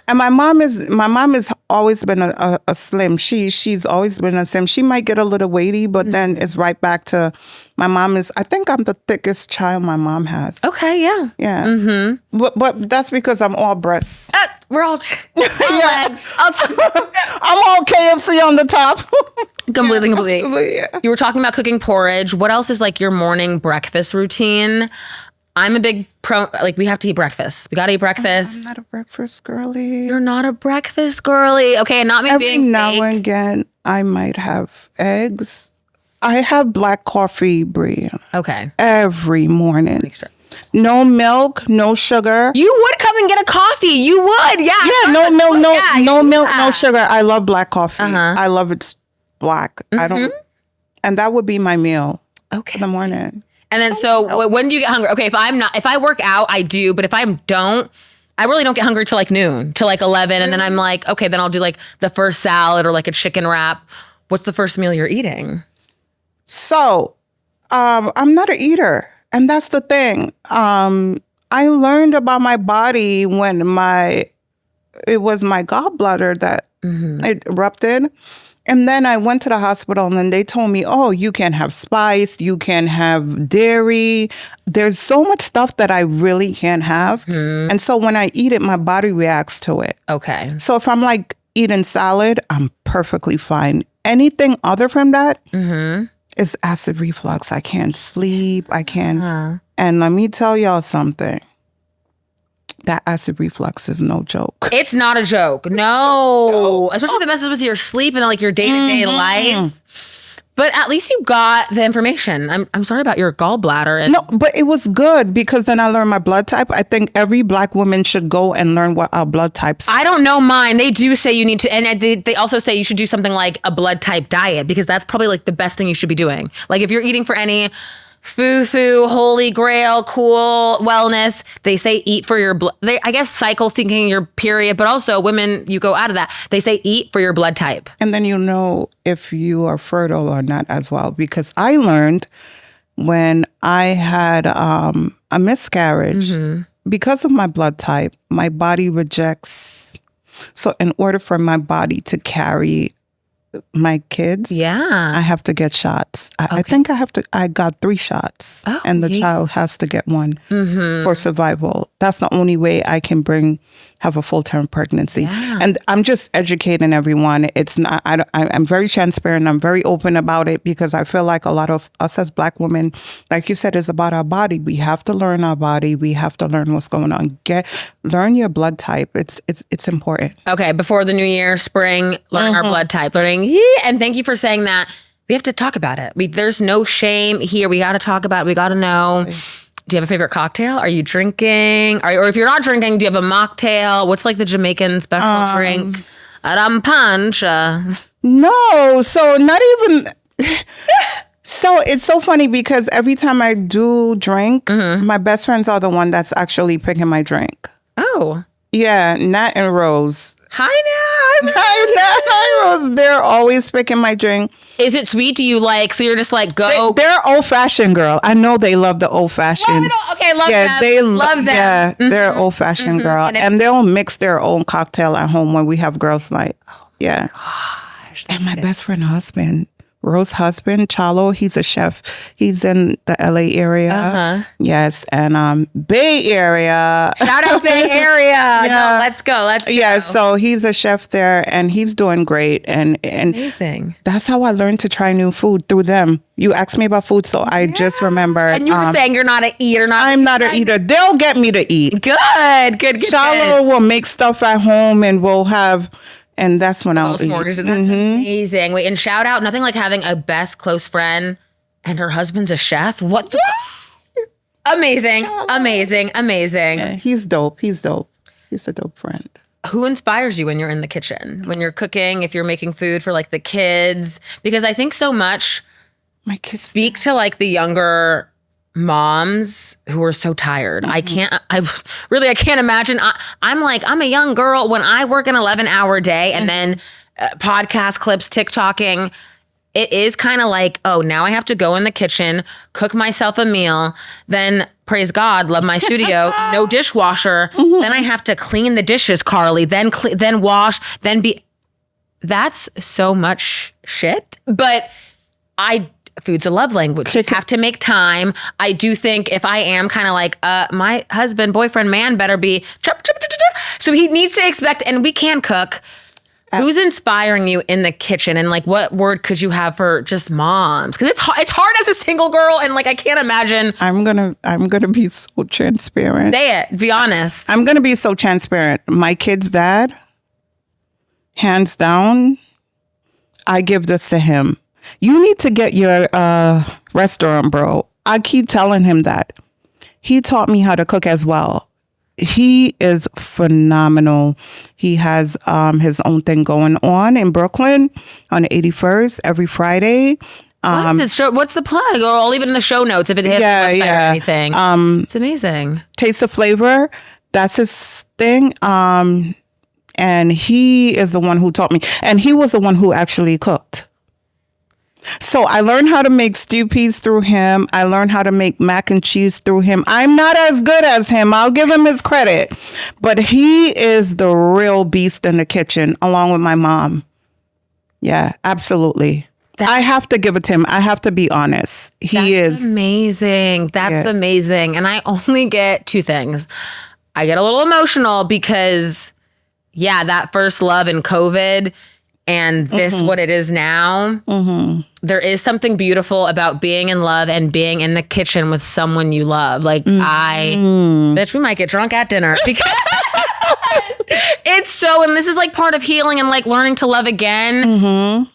And my mom has always been a slim. She's always been a slim. She might get a little weighty, but then it's right back to my mom is. I think I'm the thickest child my mom has. Okay, yeah, yeah. But that's because I'm all breasts. We're all legs. I'm all KFC on the top. Completely. Absolutely, yeah. You were talking about cooking porridge. What else is like your morning breakfast routine? I'm a big like we have to eat breakfast. We got to eat breakfast. I'm not a breakfast girly. You're not a breakfast girly. Okay, and not me Every being now fake. and again, I might have eggs. I have black coffee, Brie. Okay. Every morning. No milk, no sugar. You would come and get a coffee. You would, yeah. Yeah, no milk, no milk, no sugar. I love black coffee. I love it black. I don't, and that would be my meal. Okay. In the morning. And then, so when do you get hungry? Okay, if I work out, I do. But if I don't, I really don't get hungry till like noon, till like 11. And then I'm like, okay, then I'll do like the first salad or like a chicken wrap. What's the first meal you're eating? So, I'm not an eater. And that's the thing. I learned about my body when it was my gallbladder that it erupted. And then I went to the hospital and then they told me, oh, you can't have spice, you can't have dairy. There's so much stuff that I really can't have. And so when I eat it, my body reacts to it. Okay. So if I'm like eating salad, I'm perfectly fine. Anything other from that is acid reflux. I can't sleep. I can't. And let me tell y'all something. That acid reflux is no joke. It's not a joke. No. Especially if it messes with your sleep and like your day-to-day life. But at least you got the information. I'm sorry about your gallbladder. No, but it was good because then I learned my blood type. I think every Black woman should go and learn what our blood types are. I don't know mine. They do say you need to, and they also say you should do something like a blood type diet because that's probably like the best thing you should be doing. Like if you're eating for any foo-foo, holy grail, cool wellness, they say eat for your blood. I guess cycle syncing your period, but also women, you go out of that. They say eat for your blood type. And then you'll know if you are fertile or not as well. Because I learned when I had a miscarriage, because of my blood type, my body rejects. So in order for my body to carry my kids, I have to get shots. I think I got 3 shots and the child has to get one for survival. That's the only way I can have a full-term pregnancy. And I'm just educating everyone. It's not, I'm very transparent. I'm very open about it because I feel like a lot of us as Black women, like you said, is about our body. We have to learn our body. We have to learn what's going on. Learn your blood type. It's important. Okay, before the new year, spring, learn our blood type. And thank you for saying that. We have to talk about it. There's no shame here. We got to talk about it. We got to know. Do you have a favorite cocktail? Are you drinking? Or if you're not drinking, do you have a mocktail? What's like the Jamaican special drink? A rum punch? No, so not even... So it's so funny because every time I do drink, my best friends are the one that's actually picking my drink. Oh. Yeah, Nat and Rose. Hi, Nat. Hi, Rose. They're always picking my drink. Is it sweet? Do you like, so you're just like, go? They're old-fashioned, girl. I know they love the old-fashioned. Okay, love them. They love them. Yeah, they're old-fashioned, girl. And they'll mix their own cocktail at home when we have girls' night. Yeah. Gosh. And my best friend husband, Rose's husband, Chalo, he's a chef. He's in the LA area. Yes. And Bay Area. Shout out Bay Area. Yeah. No, let's go. Yeah, so he's a chef there and he's doing great. And amazing. That's how I learned to try new food through them. You asked me about food, so I just remembered. And you were saying you're not an eater. I'm not an eater. They'll get me to eat. Good. Chalo will make stuff at home and we'll have... And that's when I'll eat. That's amazing. Wait, and shout out, nothing like having a best close friend and her husband's a chef. What the? Amazing. Yeah, he's dope. He's a dope friend. Who inspires you when you're in the kitchen? When you're cooking, if you're making food for like the kids? Because I think so much my kids speak to like the younger moms who are so tired. I can't imagine. I'm a young girl when I work an 11-hour day and then podcast clips, TikToking. It is kind of like, oh, now I have to go in the kitchen, cook myself a meal, then praise God, love my studio, no dishwasher. Then I have to clean the dishes, Carly, then wash, then be. That's so much shit. But food's a love language. You have to make time. I do think if I am kind of like, my husband, boyfriend, man better be chop, chop, chop, chop, chop. So he needs to expect, and we can cook. Who's inspiring you in the kitchen? And like, what word could you have for just moms? Because it's hard as a single girl, and like, I can't imagine. I'm gonna be so transparent. Say it. Be honest. I'm gonna be so transparent. My kid's dad, hands down, I give this to him. You need to get your restaurant, bro. I keep telling him that. He taught me how to cook as well. He is phenomenal. He has his own thing going on in Brooklyn on 81st every Friday. What's his show? What's the plug? Or I'll leave it in the show notes if it hits the website or anything. It's amazing. Taste of Flavor. That's his thing. And he is the one who taught me. And he was the one who actually cooked. So I learned how to make stew peas through him. I learned how to make mac and cheese through him. I'm not as good as him. I'll give him his credit. But he is the real beast in the kitchen, along with my mom. Yeah, absolutely. I have to give it to him. I have to be honest. He is amazing. That's amazing. And I only get two things. I get a little emotional because, that first love in COVID and this what it is now, there is something beautiful about being in love and being in the kitchen with someone you love. Like bitch, we might get drunk at dinner because it's so, and this is like part of healing and like learning to love again.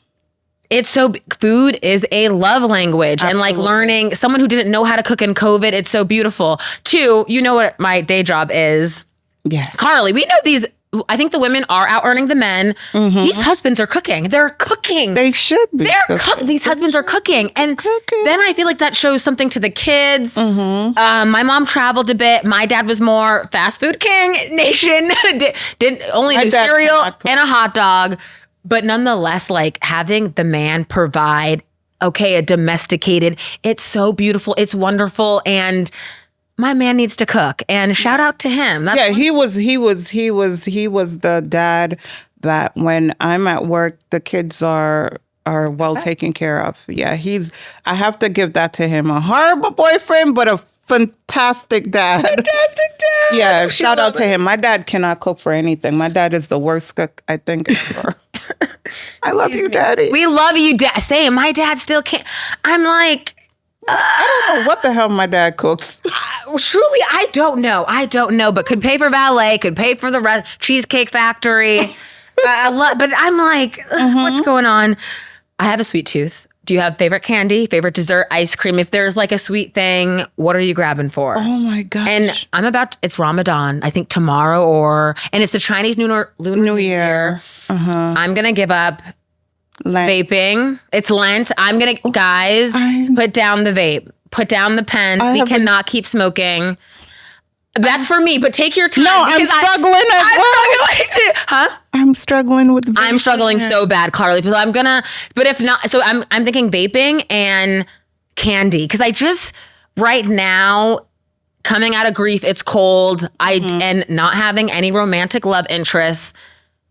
It's so, food is a love language. Absolutely. And like learning, someone who didn't know how to cook in COVID, it's so beautiful. Two, you know what my day job is. Yes. Carly, we know these, I think the women are out earning the men. These husbands are cooking. They're cooking. They should be. These husbands are cooking. And then I feel like that shows something to the kids. My mom traveled a bit. My dad was more fast food king nation. Didn't only do cereal and a hot dog. But nonetheless, like having the man provide, a domesticated, it's so beautiful. It's wonderful. And my man needs to cook, and shout out to him. He was the dad that when I'm at work, the kids are well taken care of. Yeah, I have to give that to him. A horrible boyfriend, but a fantastic dad. Yeah, shout out to him. My dad cannot cook for anything. My dad is the worst cook, I think, ever. I love you, Daddy. We love you, Dad. Same. My dad still can't. I'm like, I don't know what the hell my dad cooks. Truly, I don't know. But could pay for valet, could pay for the Cheesecake Factory. But I'm like, what's going on? I have a sweet tooth. Do you have favorite candy, favorite dessert, ice cream? If there's like a sweet thing, what are you grabbing for? Oh my gosh. And it's Ramadan, I think tomorrow and it's the Chinese Lunar New Year. I'm going to give up Lent. Vaping. It's Lent. I'm going to, guys, put down the vape, put down the pen. We cannot keep smoking. That's for me, but take your time. No, I'm struggling as well. Huh? I'm struggling with vaping. I'm struggling so bad, Carly. But if not, so I'm thinking vaping and candy. Because I just, right now, coming out of grief, it's cold. And not having any romantic love interests,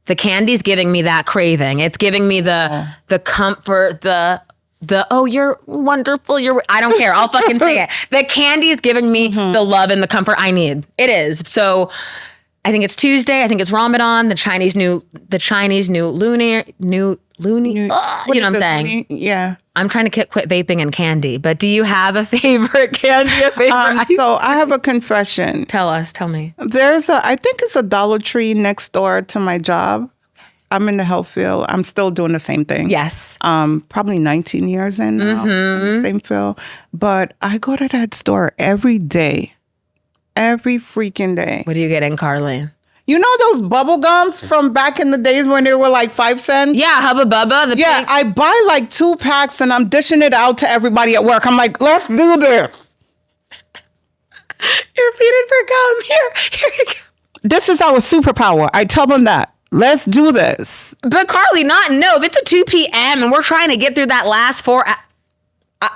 the candy's giving me that craving. It's giving me the comfort, oh, you're wonderful. I don't care. I'll fucking say it. The candy is giving me the love and the comfort I need. It is. So I think it's Tuesday. I think it's Ramadan, the Chinese new lunar, you know what I'm saying? Yeah. I'm trying to quit vaping and candy, but do you have a favorite candy? So I have a confession. Tell me. I think it's a Dollar Tree next door to my job. I'm in the health field. I'm still doing the same thing. Yes. Probably 19 years in now, in the same field. But I go to that store every day. Every freaking day. What are you getting, Carleen? You know those bubble gums from back in the days when they were like 5 cents? Yeah, Hubba Bubba. I buy like 2 packs and I'm dishing it out to everybody at work. I'm like, let's do this. You're feeding for gum. Here you go. This is our superpower. I tell them that. Let's do this. But Carly, if it's a 2 p.m. and we're trying to get through that last 4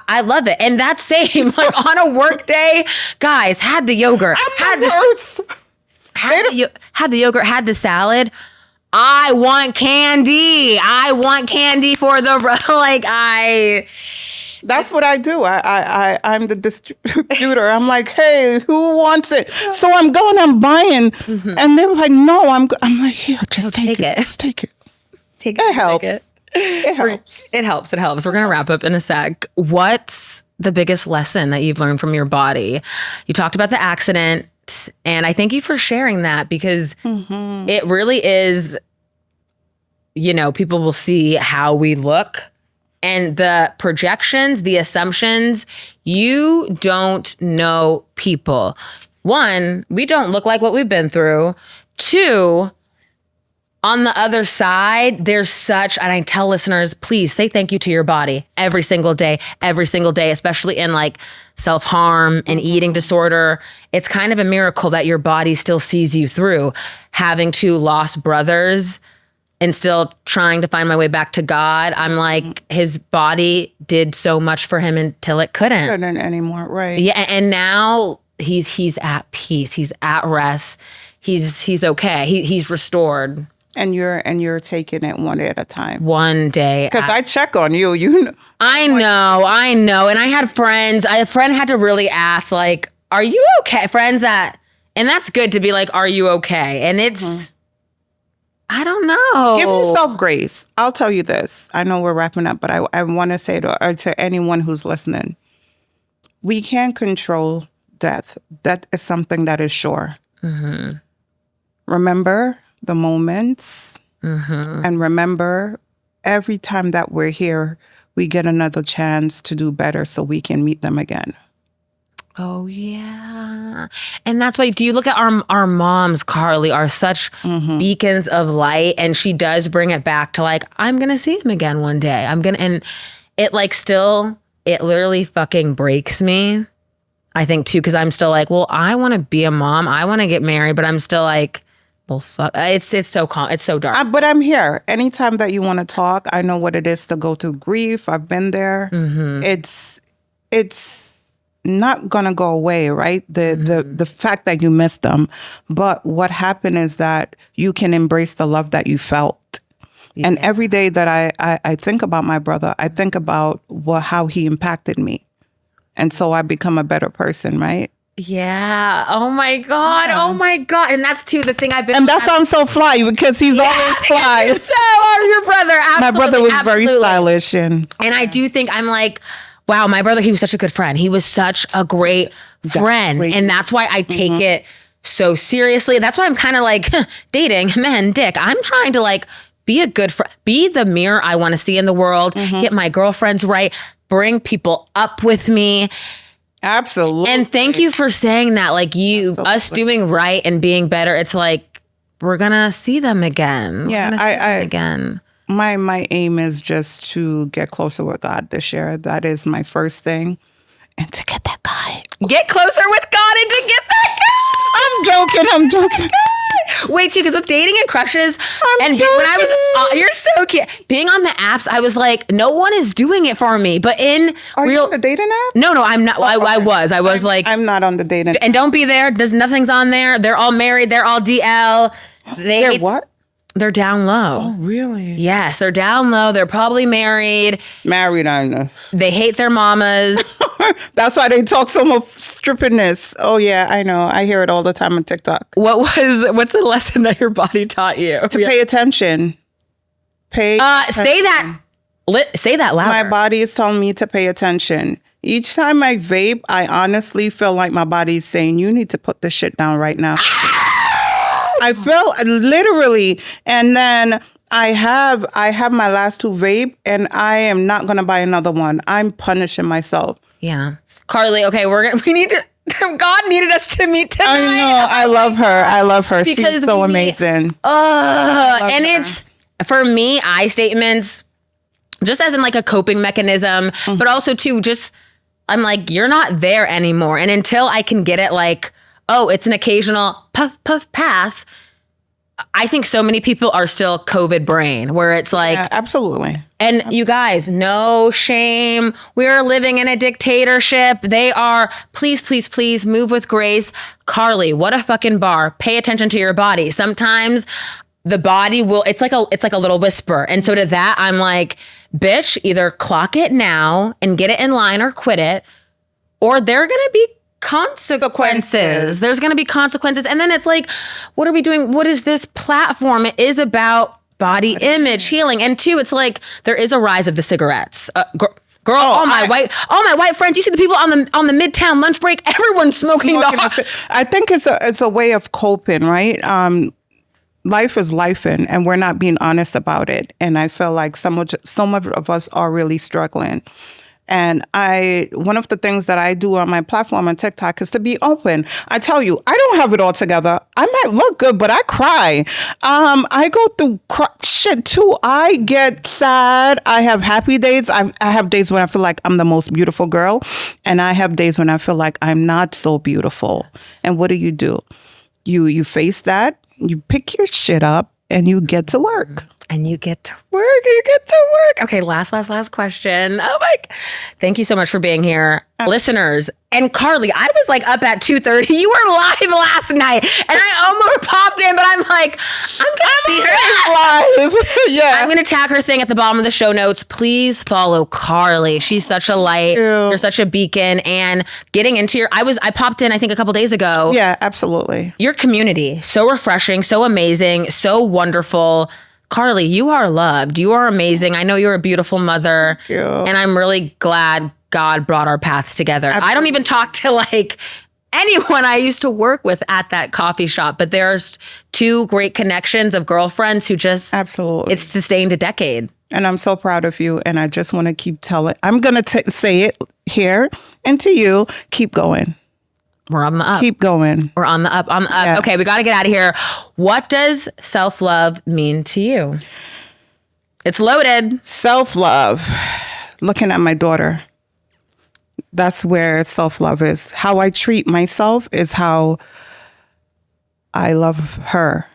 I love it. And that's same. Like on a work day, guys, had the yogurt. Had the yogurt, had the salad. I want candy. I want candy for the That's what I do. I'm the distributor. I'm like, hey, who wants it? So I'm buying, and they were like, no, I'm like, here, just take it. Just take it. It helps. It helps. It helps. We're gonna wrap up in a sec. What's the biggest lesson that you've learned from your body? You talked about the accident, and I thank you for sharing that because it really is. People will see how we look. And the projections, the assumptions, you don't know people. 1, we don't look like what we've been through. 2, on the other side, there's and I tell listeners, please say thank you to your body every single day, especially in like self-harm and eating disorder, it's kind of a miracle that your body still sees you through. Having 2 lost brothers and still trying to find my way back to God, I'm like, his body did so much for him until it couldn't. Couldn't anymore, right? Yeah, and now he's at peace. He's at rest. He's okay. He's restored. And you're taking it one day at a time. One day. Because I check on you. You know. I know. And I had friends. A friend had to really ask, like, are you okay? Friends and that's good to be like, are you okay? And it's, I don't know. Give yourself grace. I'll tell you this. I know we're wrapping up, but I want to say to anyone who's listening, we can't control death. That is something that is sure. Mm-hmm. Remember the moments, and remember every time that we're here, we get another chance to do better so we can meet them again. Oh, yeah. And that's why, do you look at our moms, Carly, are such beacons of light, and she does bring it back to like, I'm going to see him again one day. And it like still, it literally fucking breaks me. I think too, because I'm still like, well, I want to be a mom. I want to get married, but I'm still like, well, fuck. It's so calm. It's so dark. But I'm here. Anytime that you want to talk, I know what it is to go through grief. I've been there. It's not gonna go away, right? The fact that you missed them, but what happened is that you can embrace the love that you felt. Yeah. And every day that I think about my brother, I think about how he impacted me, and so I become a better person, right? Yeah. Oh my God. Yeah. Oh my God. And that's too the thing I've been. And that's why I'm so fly, because he's always fly. So are your brother. Absolutely. My brother was very stylish, and I do think I'm like, wow, my brother, he was such a good friend. He was such a great friend. And that's why I take it so seriously. That's why I'm kind of like, dating men, dick. I'm trying to like be a good friend, be the mirror I want to see in the world, get my girlfriends right, bring people up with me. Absolutely. And thank you for saying that. Like us doing right and being better. It's like, we're going to see them again. Again. My aim is just to get closer with God this year. That is my first thing. And to get that guy. Get closer with God and to get that guy. I'm joking. Wait, because with dating and crushes, when I was, you're so cute. Being on the apps, I was like, no one is doing it for me. But Are you on the dating app? No, I'm not. I was like, I'm not on the dating app. And don't be there. Nothing's on there. They're all married. They're all DL. They're what? They're down low. Oh, really? Yes, they're down low. They're probably married. Married, I know. They hate their mamas. That's why they talk so much strippiness. Oh, yeah, I know. I hear it all the time on TikTok. What's the lesson that your body taught you? To pay attention. Say that louder. My body is telling me to pay attention. Each time I vape, I honestly feel like my body's saying, you need to put this shit down right now. I feel literally, and then I have my last 2 vape, and I am not gonna buy another one. I'm punishing myself. Yeah, Carly. Okay, we need to. God needed us to meet tonight. I know. I love her. Because she's so amazing. And it's for me, I statements, just as in like a coping mechanism, but also too, just I'm like, you're not there anymore, and until I can get it, like, oh, it's an occasional puff, puff, pass. I think so many people are still COVID brain, where it's like... Yeah, absolutely. And you guys, no shame. We are living in a dictatorship. They are, please, please, please move with grace. Carly, what a fucking bar. Pay attention to your body. Sometimes the body will... It's like a little whisper. And so to that, I'm like, bitch, either clock it now and get it in line or quit it, or they're going to be consequences. There's going to be consequences. And then it's like, what are we doing? What is this platform? It is about body image, healing. And 2, it's like, there is a rise of the cigarettes. Girl, all my white friends, you see the people on the Midtown lunch break, everyone's smoking I think it's a way of coping, right? Life is lifing, and we're not being honest about it. And I feel like some of us are really struggling. And one of the things that I do on my platform on TikTok is to be open. I tell you, I don't have it all together. I might look good, but I cry. I go through shit too. I get sad. I have happy days. I have days when I feel like I'm the most beautiful girl. And I have days when I feel like I'm not so beautiful. And what do? You face that, you pick your shit up, and you get to work. And you get to work. Okay, last question. Oh my, thank you so much for being here. Listeners, and Carly, I was like up at 2:30. You were live last night, and I almost popped in, but I'm like, I'm going to see her live. Yeah. I'm going to tag her thing at the bottom of the show notes. Please follow Carly. She's such a light. You're such a beacon. And getting into I popped in, I think, a couple days ago. Yeah, absolutely. Your community, so refreshing, so amazing, so wonderful. Carly, you are loved. You are amazing. I know you're a beautiful mother. Thank you. And I'm really glad God brought our paths together. Absolutely. I don't even talk to like anyone I used to work with at that coffee shop, but there's two great connections of girlfriends who just, absolutely, it's sustained a decade. And I'm so proud of you. And I just want to keep telling, I'm going to say it here and to you, keep going. We're on the up. Keep going. We're on the up. Yeah. Okay, we got to get out of here. What does self-love mean to you? It's loaded. Self-love. Looking at my daughter. That's where self-love is. How I treat myself is how I love her.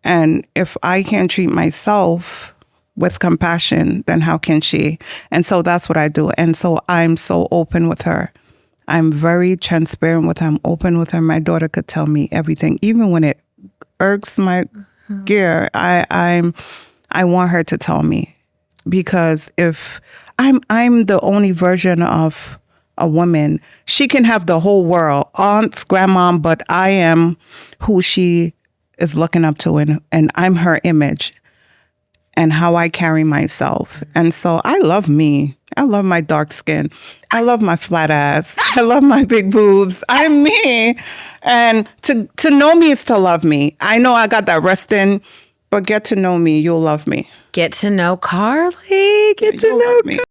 And if I can't treat myself with compassion, then how can she? And so that's what I do. And so I'm so open with her. I'm very transparent with her. I'm open with her. My daughter could tell me everything, even when it irks my gear. I want her to tell me, because if I'm the only version of a woman, she can have the whole world, aunts, grandma, but I am who she is looking up to, and I'm her image and how I carry myself. And so I love me. I love my dark skin. I love my flat ass. I love my big boobs. I'm me. And to know me is to love me. I know I got that resting, but get to know me. You'll love me. Get to know Carly. Get to know me.